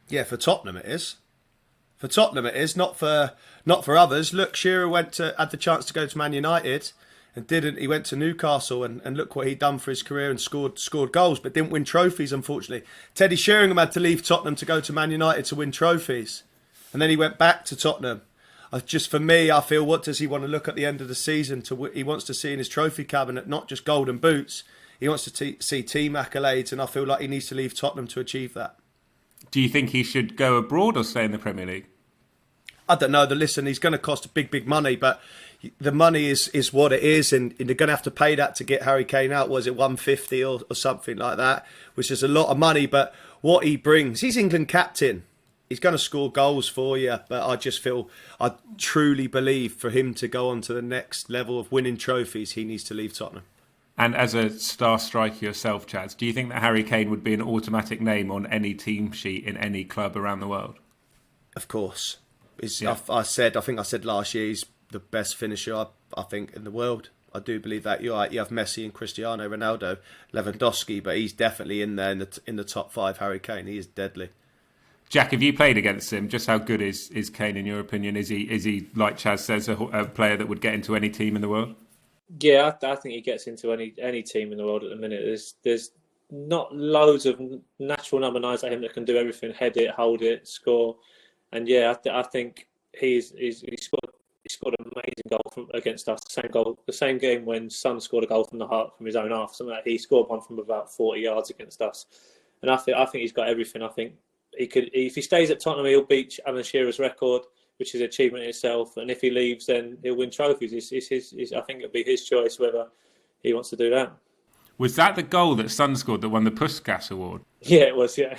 Yeah, for Tottenham it is. For Tottenham it is, not for others. Look, Shearer had the chance to go to Man United and didn't. He went to Newcastle and look what he'd done for his career and scored goals, but didn't win trophies, unfortunately. Teddy Sheringham had to leave Tottenham to go to Man United to win trophies. And then he went back to Tottenham. Just for me, I feel, what does he want to look at the end of the season? He wants to see in his trophy cabinet not just golden boots. He wants to see team accolades, and I feel like he needs to leave Tottenham to achieve that. Do you think he should go abroad or stay in the Premier League? I don't know. Listen, he's going to cost big money, but the money is what it is, and they're going to have to pay that to get Harry Kane out. Was it 150 or something like that, which is a lot of money. But what he brings, he's England captain. He's going to score goals for you. But I truly believe for him to go on to the next level of winning trophies, he needs to leave Tottenham. And as a star striker yourself, Chaz, do you think that Harry Kane would be an automatic name on any team sheet in any club around the world? Of course. I think I said last year he's the best finisher I think in the world. I do believe that. You're right. You have Messi and Cristiano Ronaldo, Lewandowski, but he's definitely in there in the top 5. Harry Kane, he is deadly. Jack, have you played against him? Just how good is Kane in your opinion? Is he like Chaz says, a player that would get into any team in the world? Yeah, I think he gets into any team in the world at the minute. There's not loads of natural number 9s like him that can do everything: head it, hold it, score. And yeah, I think he scored an amazing goal against us. The same game when Son scored a goal from the heart from his own half. Something like he scored one from about 40 yards against us. And I think he's got everything. I think he could, if he stays at Tottenham, he'll beat Alan Shearer's record, which is an achievement in itself. And if he leaves, then he'll win trophies. I think it'll be his choice whether he wants to do that. Was that the goal that Son scored that won the Puskas Award? Yeah, it was, yeah.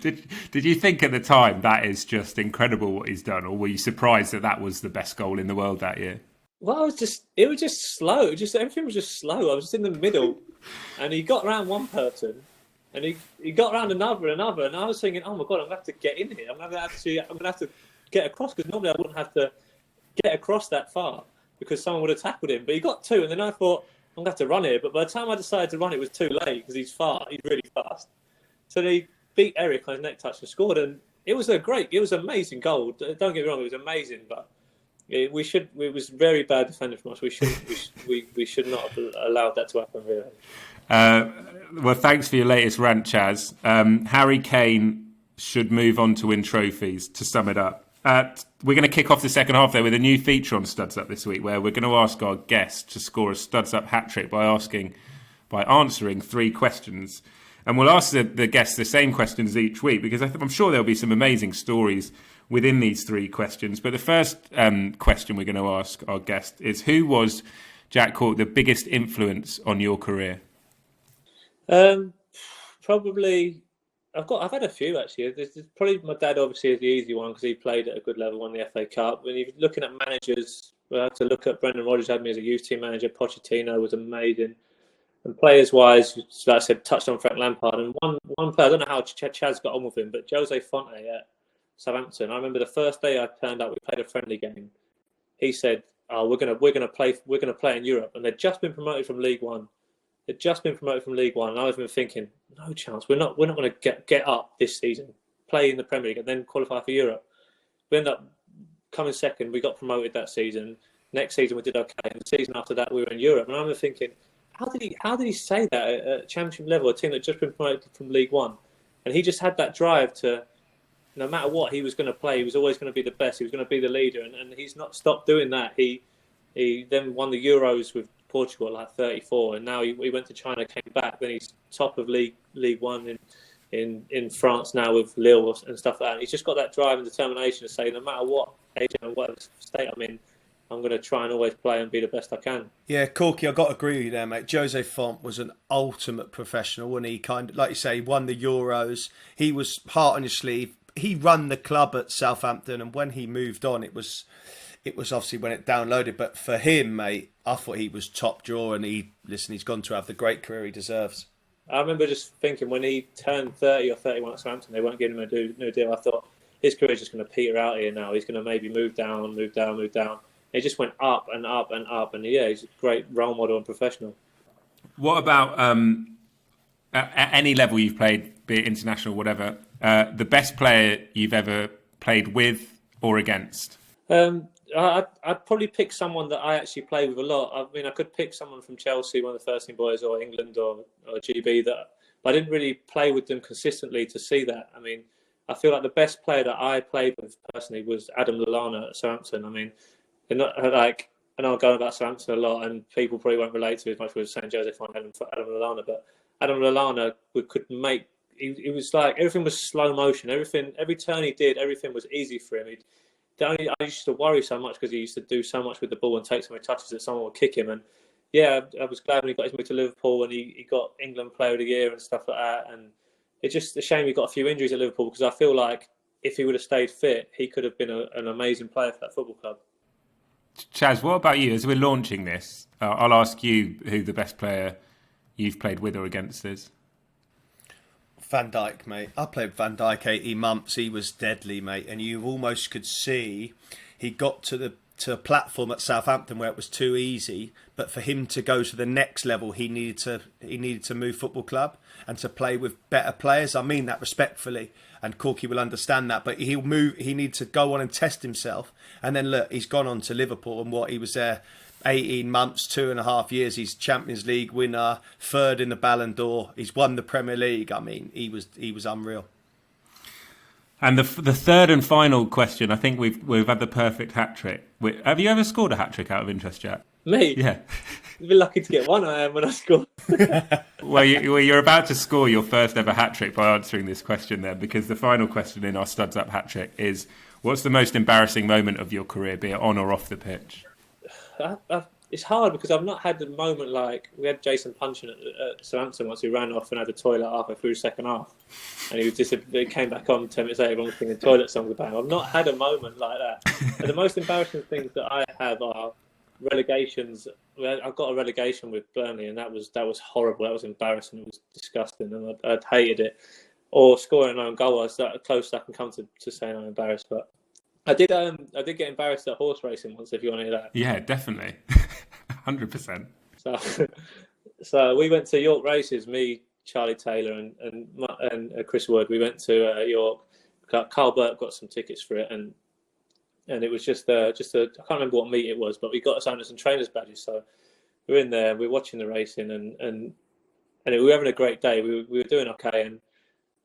Did you think at the time that is just incredible what he's done, or were you surprised that was the best goal in the world that year? Well, it was just slow. Everything was just slow. I was just in the middle, and he got around one person, and he got around another, and I was thinking, oh my God, I'm going to have to get in here. I'm going to have to get across, because normally I wouldn't have to get across that far because someone would have tackled him. But he got 2, and then I thought, I'm going to have to run here. But by the time I decided to run, it was too late because he's really fast. So they beat Eric on his neck touch and scored. And it was an amazing goal. Don't get me wrong, it was amazing. But it was very bad defending from us. We should not have allowed that to happen, really. Well, thanks for your latest rant, Chaz. Harry Kane should move on to win trophies, to sum it up. We're going to kick off the second half there with a new feature on Studs Up this week, where we're going to ask our guests to score a Studs Up hat trick by answering 3 questions, and we'll ask the guests the same questions each week, because I'm sure there'll be some amazing stories within these 3 questions. But the first question we're going to ask our guest is: who was, Jack Cork, the biggest influence on your career? Probably. I've had a few actually. There's probably my dad. Obviously, is the easy one because he played at a good level, won the FA Cup. When you're looking at managers, we had to look at Brendan Rodgers. Had me as a youth team manager. Pochettino was amazing. And players-wise, like I said, touched on Frank Lampard. And one player, I don't know how Chaz got on with him, but Jose Fonte at Southampton. I remember the first day I turned up, we played a friendly game. He said, "Oh, we're gonna play in Europe," and they'd just been promoted from League One. And I was been thinking, no chance. We're not going to get up this season, play in the Premier League, and then qualify for Europe. We ended up coming second. We got promoted that season. Next season we did okay. And the season after that we were in Europe. And I remember thinking, how did he say that at Championship level, a team that just been promoted from League One, and he just had that drive to, no matter what he was going to play, he was always going to be the best. He was going to be the leader, and he's not stopped doing that. He then won the Euros with Portugal at like 34, and now he went to China, came back. Then he's top of League One in France now with Lille and stuff like that. And he's just got that drive and determination to say, no matter what age and whatever state I'm in, I'm going to try and always play and be the best I can. Yeah, Corky, I've got to agree with you there, mate. Jose Font was an ultimate professional, and he kind of, like you say, won the Euros. He was heart on his sleeve. He run the club at Southampton, and when he moved on, it was obviously when it downloaded. But for him, mate, I thought he was top drawer, and he's gone to have the great career he deserves. I remember just thinking when he turned 30 or 31 at Southampton, they weren't giving him a new deal. I thought his career is just going to peter out here now. He's going to maybe move down. It just went up and up and up, and yeah, he's a great role model and professional. What about at any level you've played, be it international, whatever, the best player you've ever played with or against? I'd probably pick someone that I actually play with a lot. I mean, I could pick someone from Chelsea, one of the first team boys, or England or GB, but I didn't really play with them consistently to see that. I mean, I feel like the best player that I played with personally was Adam Lallana at Southampton. I mean, I know I'm going about Southampton a lot, and people probably won't relate to it as much as saying Jose Fonte and Adam Lallana, but Adam Lallana could make. It was like everything was slow motion. Every turn he did, everything was easy for him. He I used to worry so much because he used to do so much with the ball and take so many touches that someone would kick him. And yeah, I was glad when he got his move to Liverpool and he got England Player of the Year and stuff like that. And it's just a shame he got a few injuries at Liverpool, because I feel like if he would have stayed fit, he could have been an amazing player for that football club. Chaz, what about you? As we're launching this, I'll ask you who the best player you've played with or against is. Van Dijk, mate. I played Van Dijk 18 months. He was deadly, mate. And you almost could see he got to a platform at Southampton where it was too easy. But for him to go to the next level, he needed to move football club and to play with better players. I mean that respectfully, and Corky will understand that. But he'll move. He needs to go on and test himself. And then look, he's gone on to Liverpool, and he was there 18 months, 2.5 years. He's Champions League winner, third in the Ballon d'Or. He's won the Premier League. I mean, he was unreal. And the third and final question, I think we've had the perfect hat trick. Have you ever scored a hat trick out of interest, Jack? Me? Yeah. You've been lucky to get one. I am when I score. Well, you're about to score your first ever hat trick by answering this question there, because the final question in our Studs Up hat trick is, what's the most embarrassing moment of your career, be it on or off the pitch? It's hard because I've not had a moment like we had Jason Puncheon at Southampton once. He ran off and had a toilet halfway through the second half, and he came back on 10 minutes later. Everyone was singing toilet songs about him. I've not had a moment like that. And the most embarrassing things that I have are relegations. I got a relegation with Burnley, and that was horrible. That was embarrassing. It was disgusting, and I'd hated it. Or scoring an own goal. I was that close I can come to saying I'm embarrassed, but. I did get embarrassed at horse racing once, if you want to hear that. Yeah, definitely. 100%. So we went to York races, me, Charlie Taylor and Chris Wood. We went to York. Carl Burke got some tickets for it, and it was just a I can't remember what meet it was, but we got us owners and trainers badges. So we were in there, we were watching the racing, and we were having a great day. We were doing okay,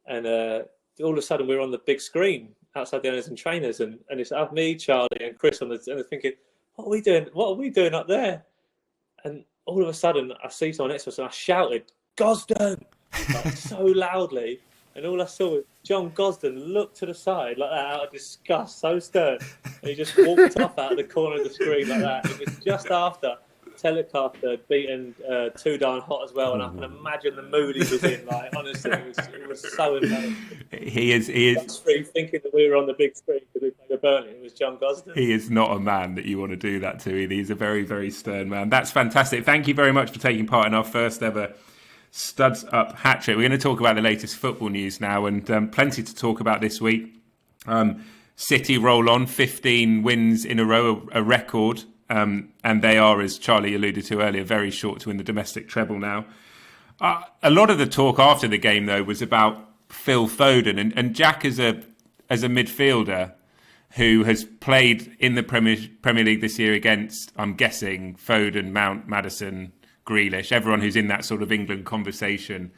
and all of a sudden we were on the big screen outside the owners and trainers, and it's me, Charlie, and Chris and they're thinking, what are we doing? What are we doing up there? And all of a sudden, I see someone next to us, and I shouted, "Gosden!" like, so loudly, and all I saw was John Gosden look to the side like that, out of disgust, so stern, and he just walked off out of the corner of the screen like that. It was just after Telecaster had beaten Too Darn Hot as well, and I can imagine the mood he was in. Like, honestly, it was so embarrassing. He is thinking that we were on the big screen because we played at Burnley. It was John Gosden. He is not a man that you want to do that to either. He's a very, very stern man. That's fantastic. Thank you very much for taking part in our first ever Studs Up hat trick. We're going to talk about the latest football news now, and plenty to talk about this week. City roll on 15 wins in a row, a record. And they are, as Charlie alluded to earlier, very short to win the domestic treble now. A lot of the talk after the game, though, was about Phil Foden and Jack as a midfielder who has played in the Premier League this year against, I'm guessing, Foden, Mount, Maddison, Grealish, everyone who's in that sort of England conversation,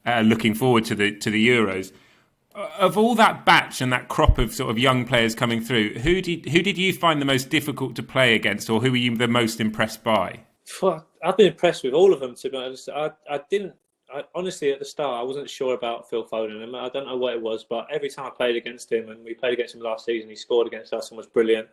looking forward to the Euros. Of all that batch and that crop of sort of young players coming through, who did you find the most difficult to play against, or who were you the most impressed by? I've been impressed with all of them, to be honest. Honestly, at the start, I wasn't sure about Phil Foden. I don't know what it was, but every time I played against him, and we played against him last season, he scored against us and was brilliant.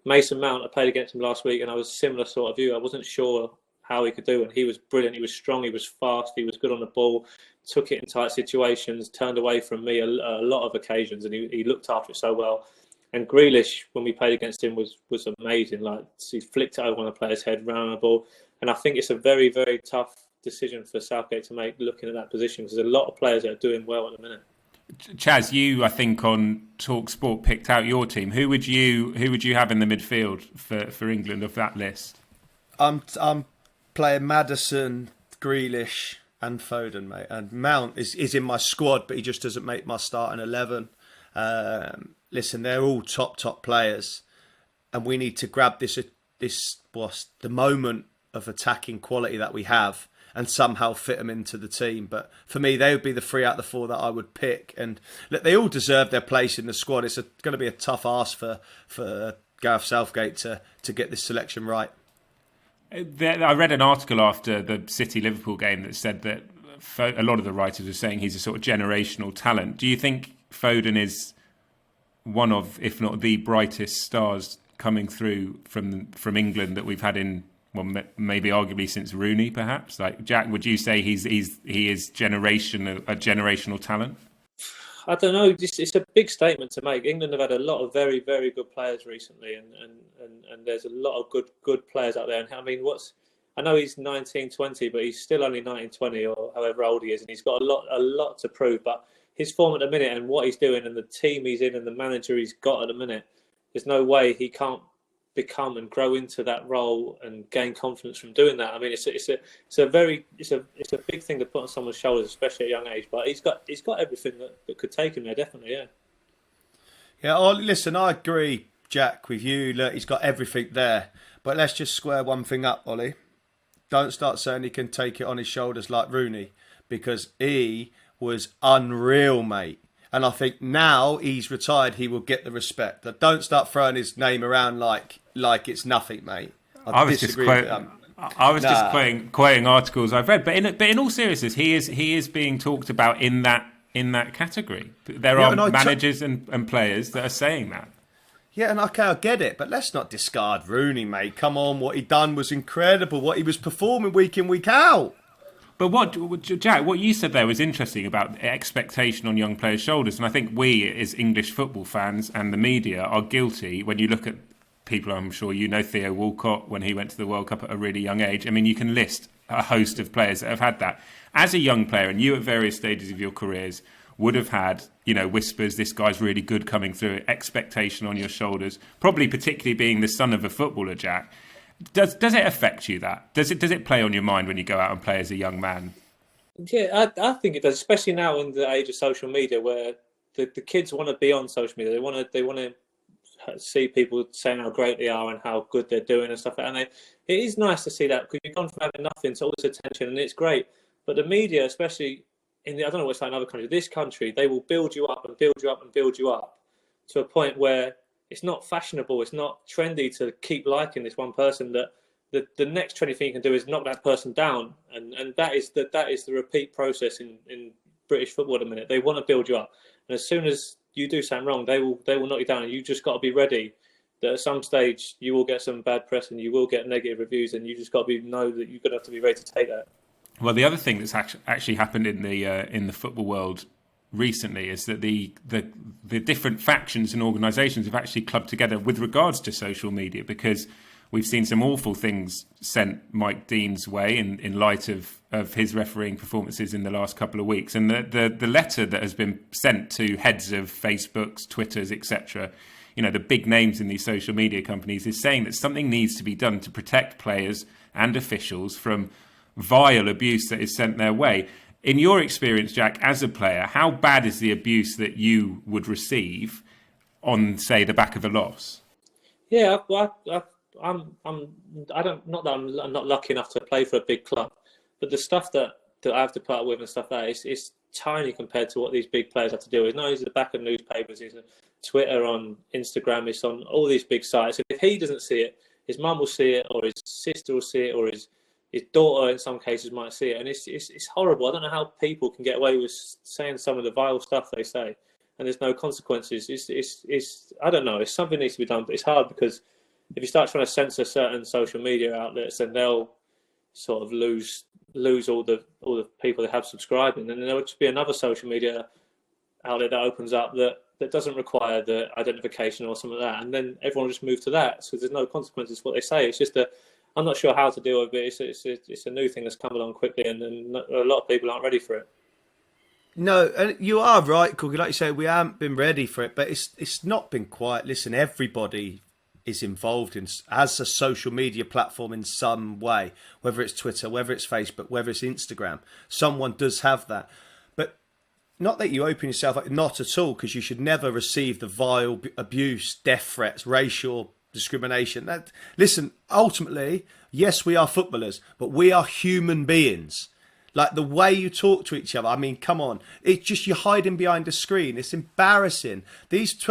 Mason Mount, I played against him last week, and I was a similar sort of view. I wasn't sure how he could do, and he was brilliant. He was strong, he was fast, he was good on the ball, took it in tight situations, turned away from me a lot of occasions, and he looked after it so well. And Grealish, when we played against him, was amazing. Like, he flicked it over on the player's head, ran on the ball, and I think it's a very, very tough decision for Southgate to make, looking at that position, because there's a lot of players that are doing well at the minute. Chaz, you, I think, on TalkSport picked out your team. Who would you have in the midfield for England of that list? I'm playing Maddison, Grealish, and Foden, mate. And Mount is in my squad, but he just doesn't make my starting 11. Listen, they're all top players, and we need to grab the moment of attacking quality that we have and somehow fit them into the team. But for me, they would be the 3 out of the 4 that I would pick. And look, they all deserve their place in the squad. It's going to be a tough ask for Gareth Southgate to get this selection right. I read an article after the City-Liverpool game that said that a lot of the writers were saying he's a sort of generational talent. Do you think Foden is one of, if not the brightest stars coming through from England that we've had in, well, maybe arguably since Rooney, perhaps. Like, Jack, would you say he is a generational talent? I don't know. It's a big statement to make. England have had a lot of very, very good players recently, and there's a lot of good players out there. And I mean, I know he's 19, 20, but he's still only 19, 20, or however old he is, and he's got a lot to prove. But his form at the minute and what he's doing and the team he's in and the manager he's got at the minute, there's no way he can't become and grow into that role and gain confidence from doing that. I mean, it's a big thing to put on someone's shoulders, especially at a young age. But he's got everything that could take him there, definitely. Yeah. Yeah. Oh, listen, I agree, Jack, with you. Look, he's got everything there. But let's just square one thing up, Ollie. Don't start saying he can take it on his shoulders like Rooney, because he was unreal, mate. And I think now he's retired, he will get the respect. But don't start throwing his name around like it's nothing, mate. I was just quoting articles I've read, but in all seriousness, he is being talked about in that category. There are managers and players that are saying that. Yeah, and okay, I get it, but let's not discard Rooney, mate. Come on, what he done was incredible. What he was performing week in, week out. But Jack, what you said there was interesting about expectation on young players' shoulders. And I think we, as English football fans and the media, are guilty when you look at people, I'm sure you know Theo Walcott, when he went to the World Cup at a really young age. I mean, you can list a host of players that have had that. As a young player, and you at various stages of your careers would have had, whispers, this guy's really good coming through, expectation on your shoulders, probably particularly being the son of a footballer, Jack. Does it affect you, that? Does it play on your mind when you go out and play as a young man? Yeah, I think it does, especially now in the age of social media, where the kids want to be on social media. They want to see people saying how great they are and how good they're doing and stuff. And it is nice to see that, because you've gone from having nothing to all this attention, and it's great. But the media, especially I don't know what's like in other countries, this country, they will build you up and build you up and build you up to a point where it's not fashionable, it's not trendy to keep liking this one person. That the next trendy thing you can do is knock that person down, and that is the repeat process in British football at the minute. They want to build you up, and as soon as you do something wrong, they will knock you down, and you just got to be ready that at some stage you will get some bad press and you will get negative reviews, and you just got to know that you're going to have to be ready to take that. Well, the other thing that's actually happened in the football world recently is that the different factions and organisations have actually clubbed together with regards to social media, because we've seen some awful things sent Mike Dean's way in light of his refereeing performances in the last couple of weeks. And the letter that has been sent to heads of Facebooks, Twitters, etc., the big names in these social media companies, is saying that something needs to be done to protect players and officials from vile abuse that is sent their way. In your experience, Jack, as a player, how bad is the abuse that you would receive on, say, the back of a loss? Yeah, I'm not lucky enough to play for a big club, but the stuff that I have to put up with and stuff like that is tiny compared to what these big players have to deal with. No, he's at the back of newspapers, he's on Twitter, on Instagram, he's on all these big sites. If he doesn't see it, his mum will see it, or his sister will see it, or his daughter in some cases might see it, and it's horrible. I don't know how people can get away with saying some of the vile stuff they say, and there's no consequences. It's I don't know. It's something needs to be done, but it's hard, because if you start trying to censor certain social media outlets, then they'll sort of lose all the people that have subscribing, and then there would just be another social media outlet that opens up that doesn't require the identification or something like that, and then everyone will just move to that. So there's no consequences for what they say. It's just I'm not sure how to deal with it. It's a new thing that's come along quickly, and a lot of people aren't ready for it. No, and you are right, Cookie. Like you say, we haven't been ready for it, but it's not been quiet. Listen, everybody is involved as a social media platform in some way, whether it's Twitter, whether it's Facebook, whether it's Instagram. Someone does have that. But not that you open yourself up, not at all, because you should never receive the vile abuse, death threats, racial discrimination. Listen, ultimately, yes, we are footballers, but we are human beings. Like the way you talk to each other, I mean, come on. It's just you're hiding behind a screen. It's embarrassing. These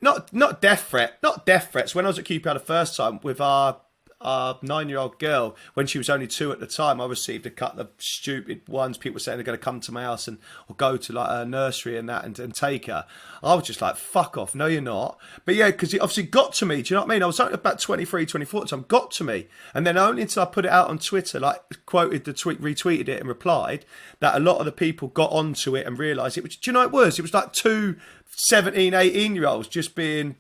not death threats. When I was at QPR the first time with our 9-year-old girl, when she was only 2 at the time, I received a couple of stupid ones. People were saying they're going to come to my house or go to like a nursery and that and take her. I was just like, fuck off. No, you're not. But yeah, because it obviously got to me. Do you know what I mean? I was only about 23, 24 at the time. Got to me. And then only until I put it out on Twitter, like quoted the tweet, retweeted it and replied, that a lot of the people got onto it and realised it was, do you know what it was? It was like 2 17, 18-year-olds just being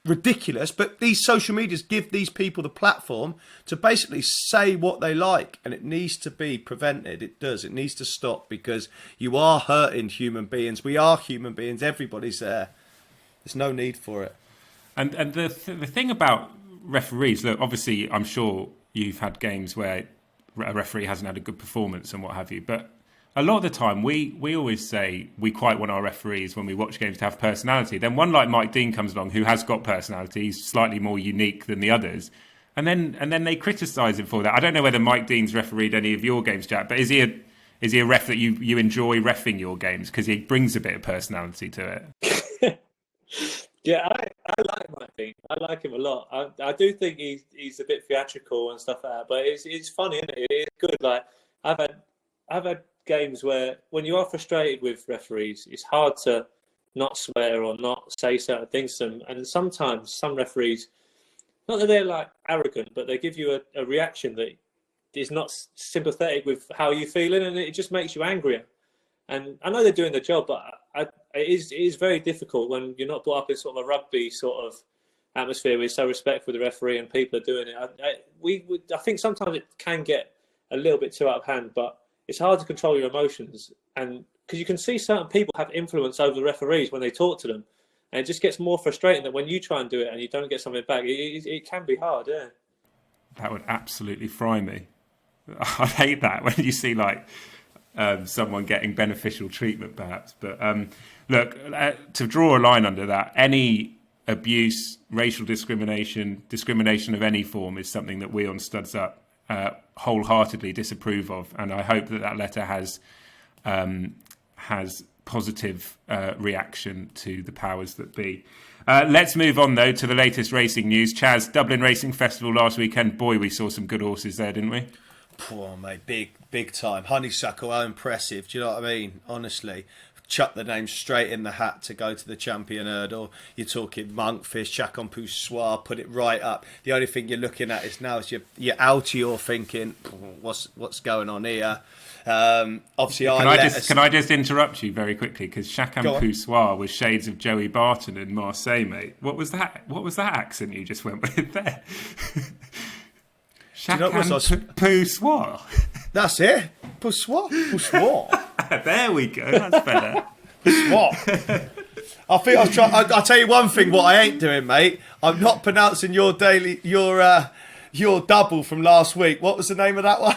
ridiculous, but these social medias give these people the platform to basically say what they like, and it needs to be prevented. It does. It needs to stop, because you are hurting human beings. We are human beings. Everybody's there. There's no need for it. And the thing about referees, look, obviously, I'm sure you've had games where a referee hasn't had a good performance and what have you, but a lot of the time, we always say we quite want our referees when we watch games to have personality. Then one like Mike Dean comes along who has got personality, he's slightly more unique than the others, and then they criticise him for that. I don't know whether Mike Dean's refereed any of your games, Jack, but is he a ref that you enjoy reffing your games because he brings a bit of personality to it? Yeah, I like Mike Dean. I like him a lot. I do think he's a bit theatrical and stuff like that, but it's funny, isn't it? It's good. Like I've had games where when you are frustrated with referees, it's hard to not swear or not say certain things to them. And sometimes some referees, not that they're like arrogant, but they give you a reaction that is not sympathetic with how you're feeling, and it just makes you angrier. And I know they're doing their job, but it is very difficult when you're not brought up in sort of a rugby sort of atmosphere where you're so respectful of the referee and people are doing it. I think sometimes it can get a little bit too out of hand, but it's hard to control your emotions, and because you can see certain people have influence over the referees when they talk to them, and it just gets more frustrating that when you try and do it and you don't get something back, it can be hard. Yeah, that would absolutely fry me. I hate that when you see like someone getting beneficial treatment, perhaps. But look, to draw a line under that, any abuse, racial discrimination of any form is something that we on Studs Up wholeheartedly disapprove of, and I hope that letter has positive reaction to the powers that be. Let's move on though to the latest racing news. Chaz, Dublin Racing Festival last weekend. Boy, we saw some good horses there, didn't we? Poor mate, big time. Honeysuckle, how impressive. Do you know what I mean? Honestly, chuck the name straight in the hat to go to the champion hurdle. You're talking Monkfish, Chacon Poussoir, put it right up. The only thing you're looking at is now is you're outie, you're thinking, what's going on here? Obviously, can I just interrupt you very quickly, because Chacon Poussoir was shades of Joey Barton in Marseille, mate. What was that accent you just went with there? Chacon Poussoir. That's it. Poussoir. There we go. That's better. Poussoir. I think I was trying. I'll tell you one thing. What I ain't doing, mate. I'm not pronouncing your double from last week. What was the name of that one?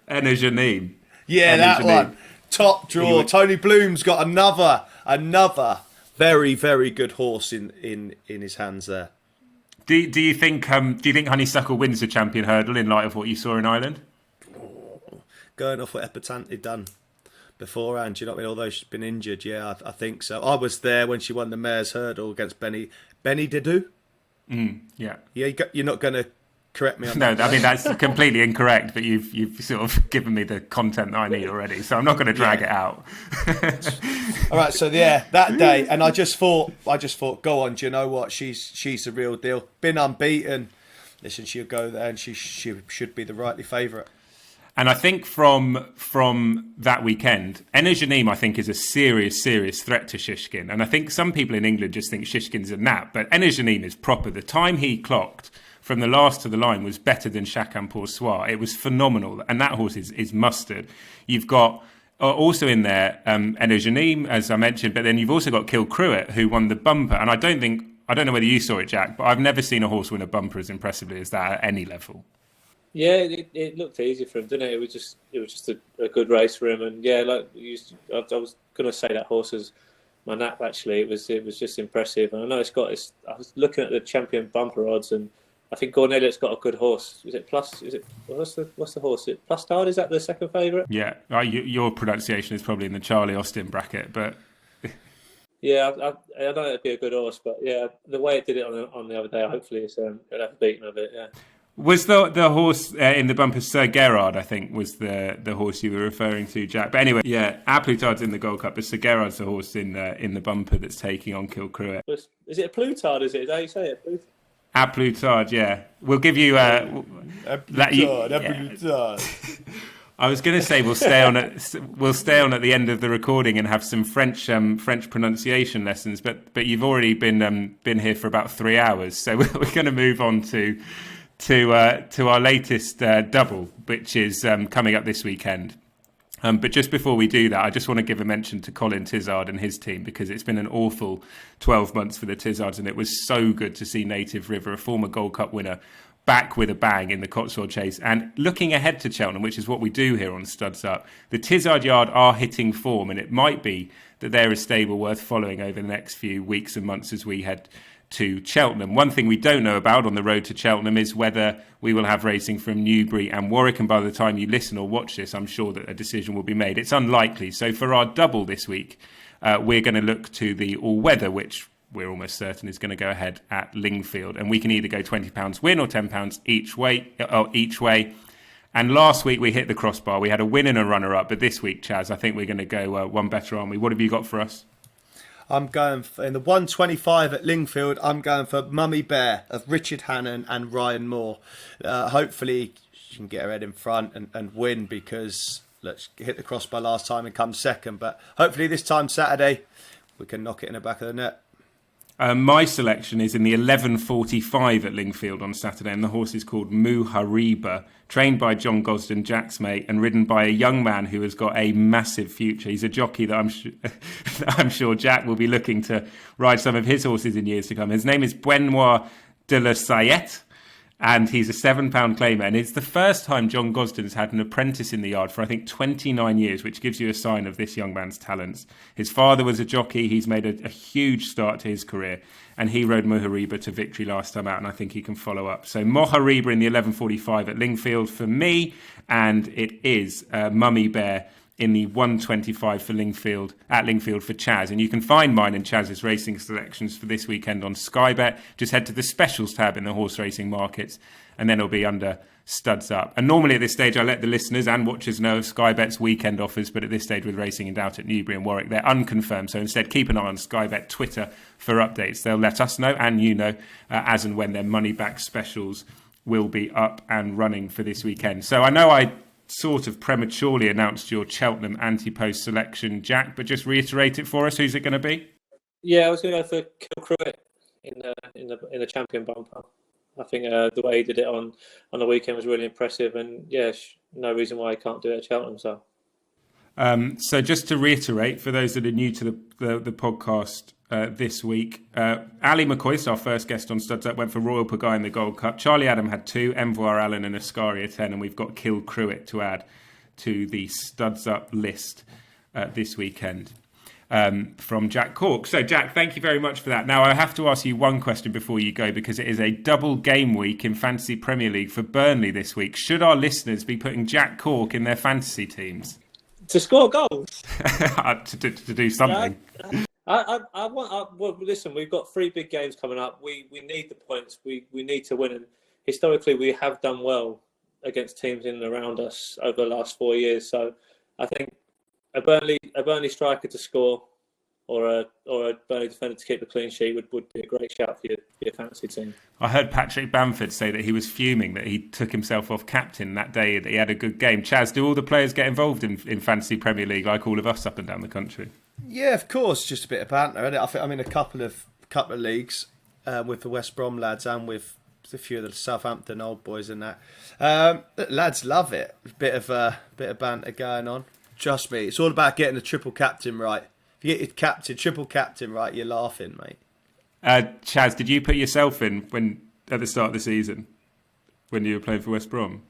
Energenim. Yeah, that one. Top draw. Tony Bloom's got another very, very good horse in his hands there. Do you think Honeysuckle wins the champion hurdle in light of what you saw in Ireland? Going off what Epatante done beforehand, do you know what I mean? Although she's been injured, yeah, I think so. I was there when she won the mare's hurdle against Benny Didou. Yeah. You're not going to correct me on that. No, I mean, that's completely incorrect, but you've sort of given me the content that I need already, so I'm not going to drag it out. All right, so yeah, that day, and I just thought, go on, do you know what? She's the real deal. Been unbeaten. Listen, she'll go there, and she should be the rightly favourite. And I think from that weekend, Energenim, I think, is a serious threat to Shishkin. And I think some people in England just think Shishkin's a nap, but Energenim is proper. The time he clocked from the last to the line was better than Chacun Poursoir. It was phenomenal. And that horse is mustard. You've got also in there Energenim, as I mentioned, but then you've also got Kilcruit, who won the bumper. And I don't know whether you saw it, Jack, but I've never seen a horse win a bumper as impressively as that at any level. Yeah, it looked easy for him, didn't it? It was just a good race for him, and yeah, like I was going to say that horse was my nap. Actually, it was just impressive, and I know it's got. I was looking at the champion bumper odds, and I think Gordon Elliott's got a good horse. Is it plus? Is it what's the horse? Is it Plus Tard? Is that the second favourite? Yeah, your pronunciation is probably in the Charlie Austin bracket, but. Yeah, I know it'd be a good horse, but yeah, the way it did it on the other day, hopefully it'll have a beating of it. Yeah. Was the horse in the bumper Sir Gerard, I think, was the horse you were referring to, Jack. But anyway, yeah, A Plutard's in the Gold Cup, but Sir Gerard's the horse in the bumper that's taking on Kilcruit. Is it a Plutard, is it? Is that how you say it? A Plutard, yeah. We'll give you... A Plutard. I was going to say we'll stay on at the end of the recording and have some French pronunciation lessons, but you've already been here for about 3 hours, so we're going to move on to our latest double, which is coming up this weekend. But just before we do that, I just want to give a mention to Colin Tizard and his team, because it's been an awful 12 months for the Tizards, and it was so good to see Native River, a former Gold Cup winner, back with a bang in the Cotswold Chase. And looking ahead to Cheltenham, which is what we do here on Studs Up, the Tizard Yard are hitting form, and it might be that they're a stable worth following over the next few weeks and months as we head to Cheltenham. One thing we don't know about on the road to Cheltenham is whether we will have racing from Newbury and Warwick, and by the time you listen or watch this, I'm sure that a decision will be made. It's unlikely. So for our double this week, we're going to look to the all-weather, which we're almost certain is going to go ahead at Lingfield, and we can either go £20 win or £10 each way. And last week we hit the crossbar. We had a win and a runner-up, but this week, Chaz, I think we're going to go one better, aren't we? What have you got for us? I'm going for, in the 125 at Lingfield, I'm going for Mummy Bear of Richard Hannon and Ryan Moore. Hopefully she can get her head in front and win, because let's hit the crossbar last time and come second. But hopefully this time Saturday we can knock it in the back of the net. My selection is in the 11:45 at Lingfield on Saturday, and the horse is called Muhariba, trained by John Gosden, Jack's mate, and ridden by a young man who has got a massive future. He's a jockey that I'm sure Jack will be looking to ride some of his horses in years to come. His name is Benoit de la Sayette, and he's a £7 claimer. And it's the first time John Gosden has had an apprentice in the yard for, I think, 29 years, which gives you a sign of this young man's talents. His father was a jockey. He's made a huge start to his career, and he rode Mohariba to victory last time out, and I think he can follow up. So Mohariba in the 11:45 at Lingfield for me, and it is Mummy Bear in the 125 for Lingfield at Lingfield for Chaz. And you can find mine and Chaz's racing selections for this weekend on Sky Bet. Just head to the specials tab in the horse racing markets, and then it'll be under Studs Up. And normally at this stage I let the listeners and watchers know of Sky Bet's weekend offers, but at this stage with racing in doubt at Newbury and Warwick, they're unconfirmed. So instead keep an eye on Sky Bet Twitter for updates. They'll let us know, and you know, as and when their money back specials will be up and running for this weekend. So I know I sort of prematurely announced your Cheltenham anti-post selection, Jack, but just reiterate it for us. Who's it going to be? Yeah, I was going to go for Kilcruit in the champion bumper. I think the way he did it on the weekend was really impressive, and yeah, no reason why he can't do it at Cheltenham. So just to reiterate, for those that are new to the podcast this week, Ali McCoist, our first guest on Studs Up, went for Royal Pagaille in the Gold Cup. Charlie Adam had 2, Envoy Allen and Ascaria 10, and we've got Kilcruit to add to the Studs Up list this weekend from Jack Cork. So Jack, thank you very much for that. Now I have to ask you one question before you go, because it is a double game week in Fantasy Premier League for Burnley this week. Should our listeners be putting Jack Cork in their fantasy teams? To score goals? to do something. Yeah. Well, listen, we've got 3 big games coming up. We need the points. We need to win. And historically, we have done well against teams in and around us over the last 4 years. So I think a Burnley striker to score, or a Burnley defender to keep a clean sheet would be a great shout for your fantasy team. I heard Patrick Bamford say that he was fuming that he took himself off captain that day, that he had a good game. Chaz, do all the players get involved in Fantasy Premier League like all of us up and down the country? Yeah, of course. Just a bit of banter, isn't it? I think I'm in a couple of leagues with the West Brom lads and with a few of the Southampton old boys and that. Lads love it. A bit of banter going on. Trust me, it's all about getting the triple captain right. If you get your triple captain right, you're laughing, mate. Chaz, did you put yourself in at the start of the season when you were playing for West Brom?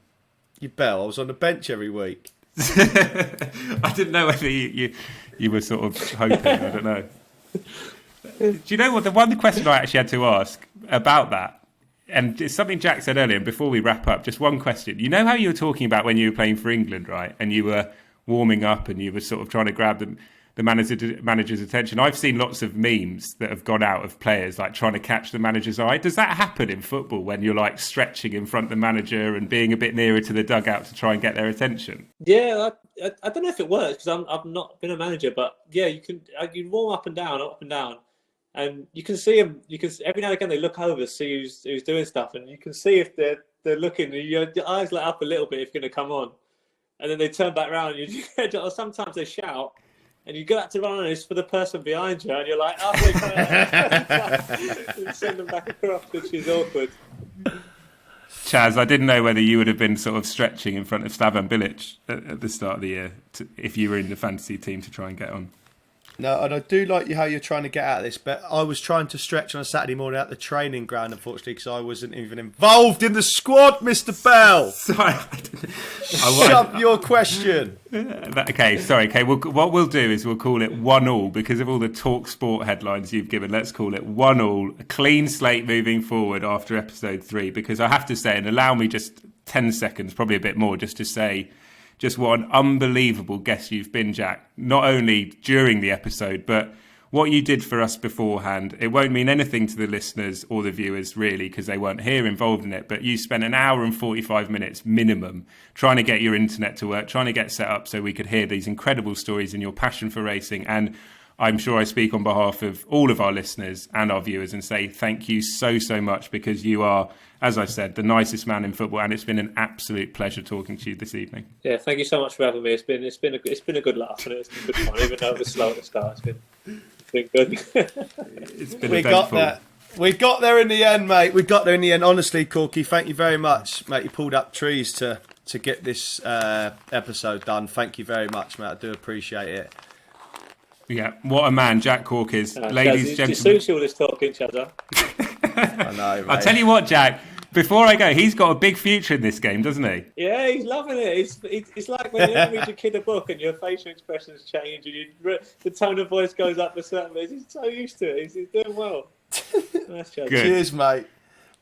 You Bell, I was on the bench every week. I didn't know whether you were sort of hoping. I don't know. Do you know what? The one question I actually had to ask about that, and it's something Jack said earlier, and before we wrap up, just one question. You know how you were talking about when you were playing for England, right? And you were warming up and you were sort of trying to grab the the manager's attention. I've seen lots of memes that have gone out of players like trying to catch the manager's eye. Does that happen in football when you're like stretching in front of the manager and being a bit nearer to the dugout to try and get their attention? Yeah, I don't know if it works because I've not been a manager, but yeah, you warm up and down, and you can see them. You can every now and again they look over, see who's doing stuff, and you can see if they're looking. Your eyes light up a little bit if you're going to come on, and then they turn back around. Or sometimes they shout. And you go out to run and it's for the person behind you, and you're like, oh, and send them back across, which is awkward. Chaz, I didn't know whether you would have been sort of stretching in front of Slaven Bilic at the start of the year if you were in the fantasy team to try and get on. No, and I do like how you're trying to get out of this, but I was trying to stretch on a Saturday morning at the training ground, unfortunately, because I wasn't even involved in the squad, Mr. Bell. Sorry. Shut your question. Okay, sorry. Okay, what we'll do is we'll call it 1-1 because of all the Talk Sport headlines you've given. Let's call it 1-1, a clean slate moving forward after episode 3, because I have to say, and allow me just 10 seconds, probably a bit more, just to say just what an unbelievable guest you've been, Jack. Not only during the episode, but what you did for us beforehand. It won't mean anything to the listeners or the viewers, really, because they weren't here involved in it. But you spent an hour and 45 minutes minimum trying to get your internet to work, trying to get set up so we could hear these incredible stories and your passion for racing. And I'm sure I speak on behalf of all of our listeners and our viewers and say thank you so much, because you are, as I said, the nicest man in football, and it's been an absolute pleasure talking to you this evening. Yeah, thank you so much for having me. It's been a good laugh, and it's been good fun, even though it was slow at the start. It's been good. It's been eventful. We got there in the end, mate. We got there in the end. Honestly, Corky, thank you very much, mate. You pulled up trees to get this episode done. Thank you very much, mate. I do appreciate it. Yeah, what a man Jack Cork is. Ladies and gentlemen. It suits you all this talking, Chazza. I know, mate. I'll tell you what, Jack, before I go, he's got a big future in this game, doesn't he? Yeah, he's loving it. It's like when you read your kid a book and your facial expressions change and the tone of voice goes up a certain bit. He's so used to it. He's doing well. Nice, Chazza. Cheers, mate.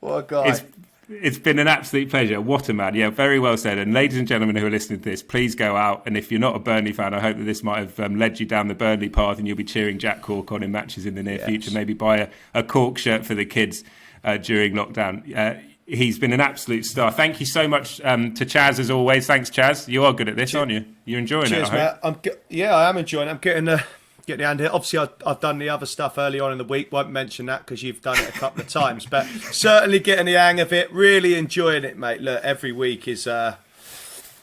What a guy. It's been an absolute pleasure. What a man. Yeah, very well said. And ladies and gentlemen who are listening to this, please go out. And if you're not a Burnley fan, I hope that this might have led you down the Burnley path and you'll be cheering Jack Cork on in matches in the near future. Maybe buy a Cork shirt for the kids during lockdown. He's been an absolute star. Thank you so much to Chaz, as always. Thanks, Chaz. You are good at this, aren't you? You're enjoying Cheers, it, I hope. Mate. I am enjoying it. I'm getting the hand here. Obviously, I've done the other stuff early on in the week. Won't mention that because you've done it a couple of times. But certainly getting the hang of it. Really enjoying it, mate. Look, every week is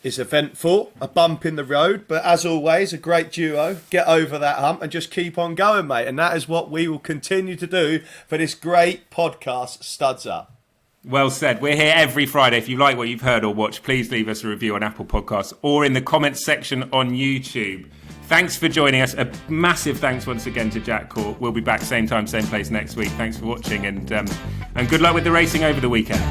eventful, a bump in the road. But as always, a great duo. Get over that hump and just keep on going, mate. And that is what we will continue to do for this great podcast, Studs Up. Well said. We're here every Friday. If you like what you've heard or watched, please leave us a review on Apple Podcasts or in the comments section on YouTube. Thanks for joining us. A massive thanks once again to Jack Cork. We'll be back same time, same place next week. Thanks for watching and good luck with the racing over the weekend.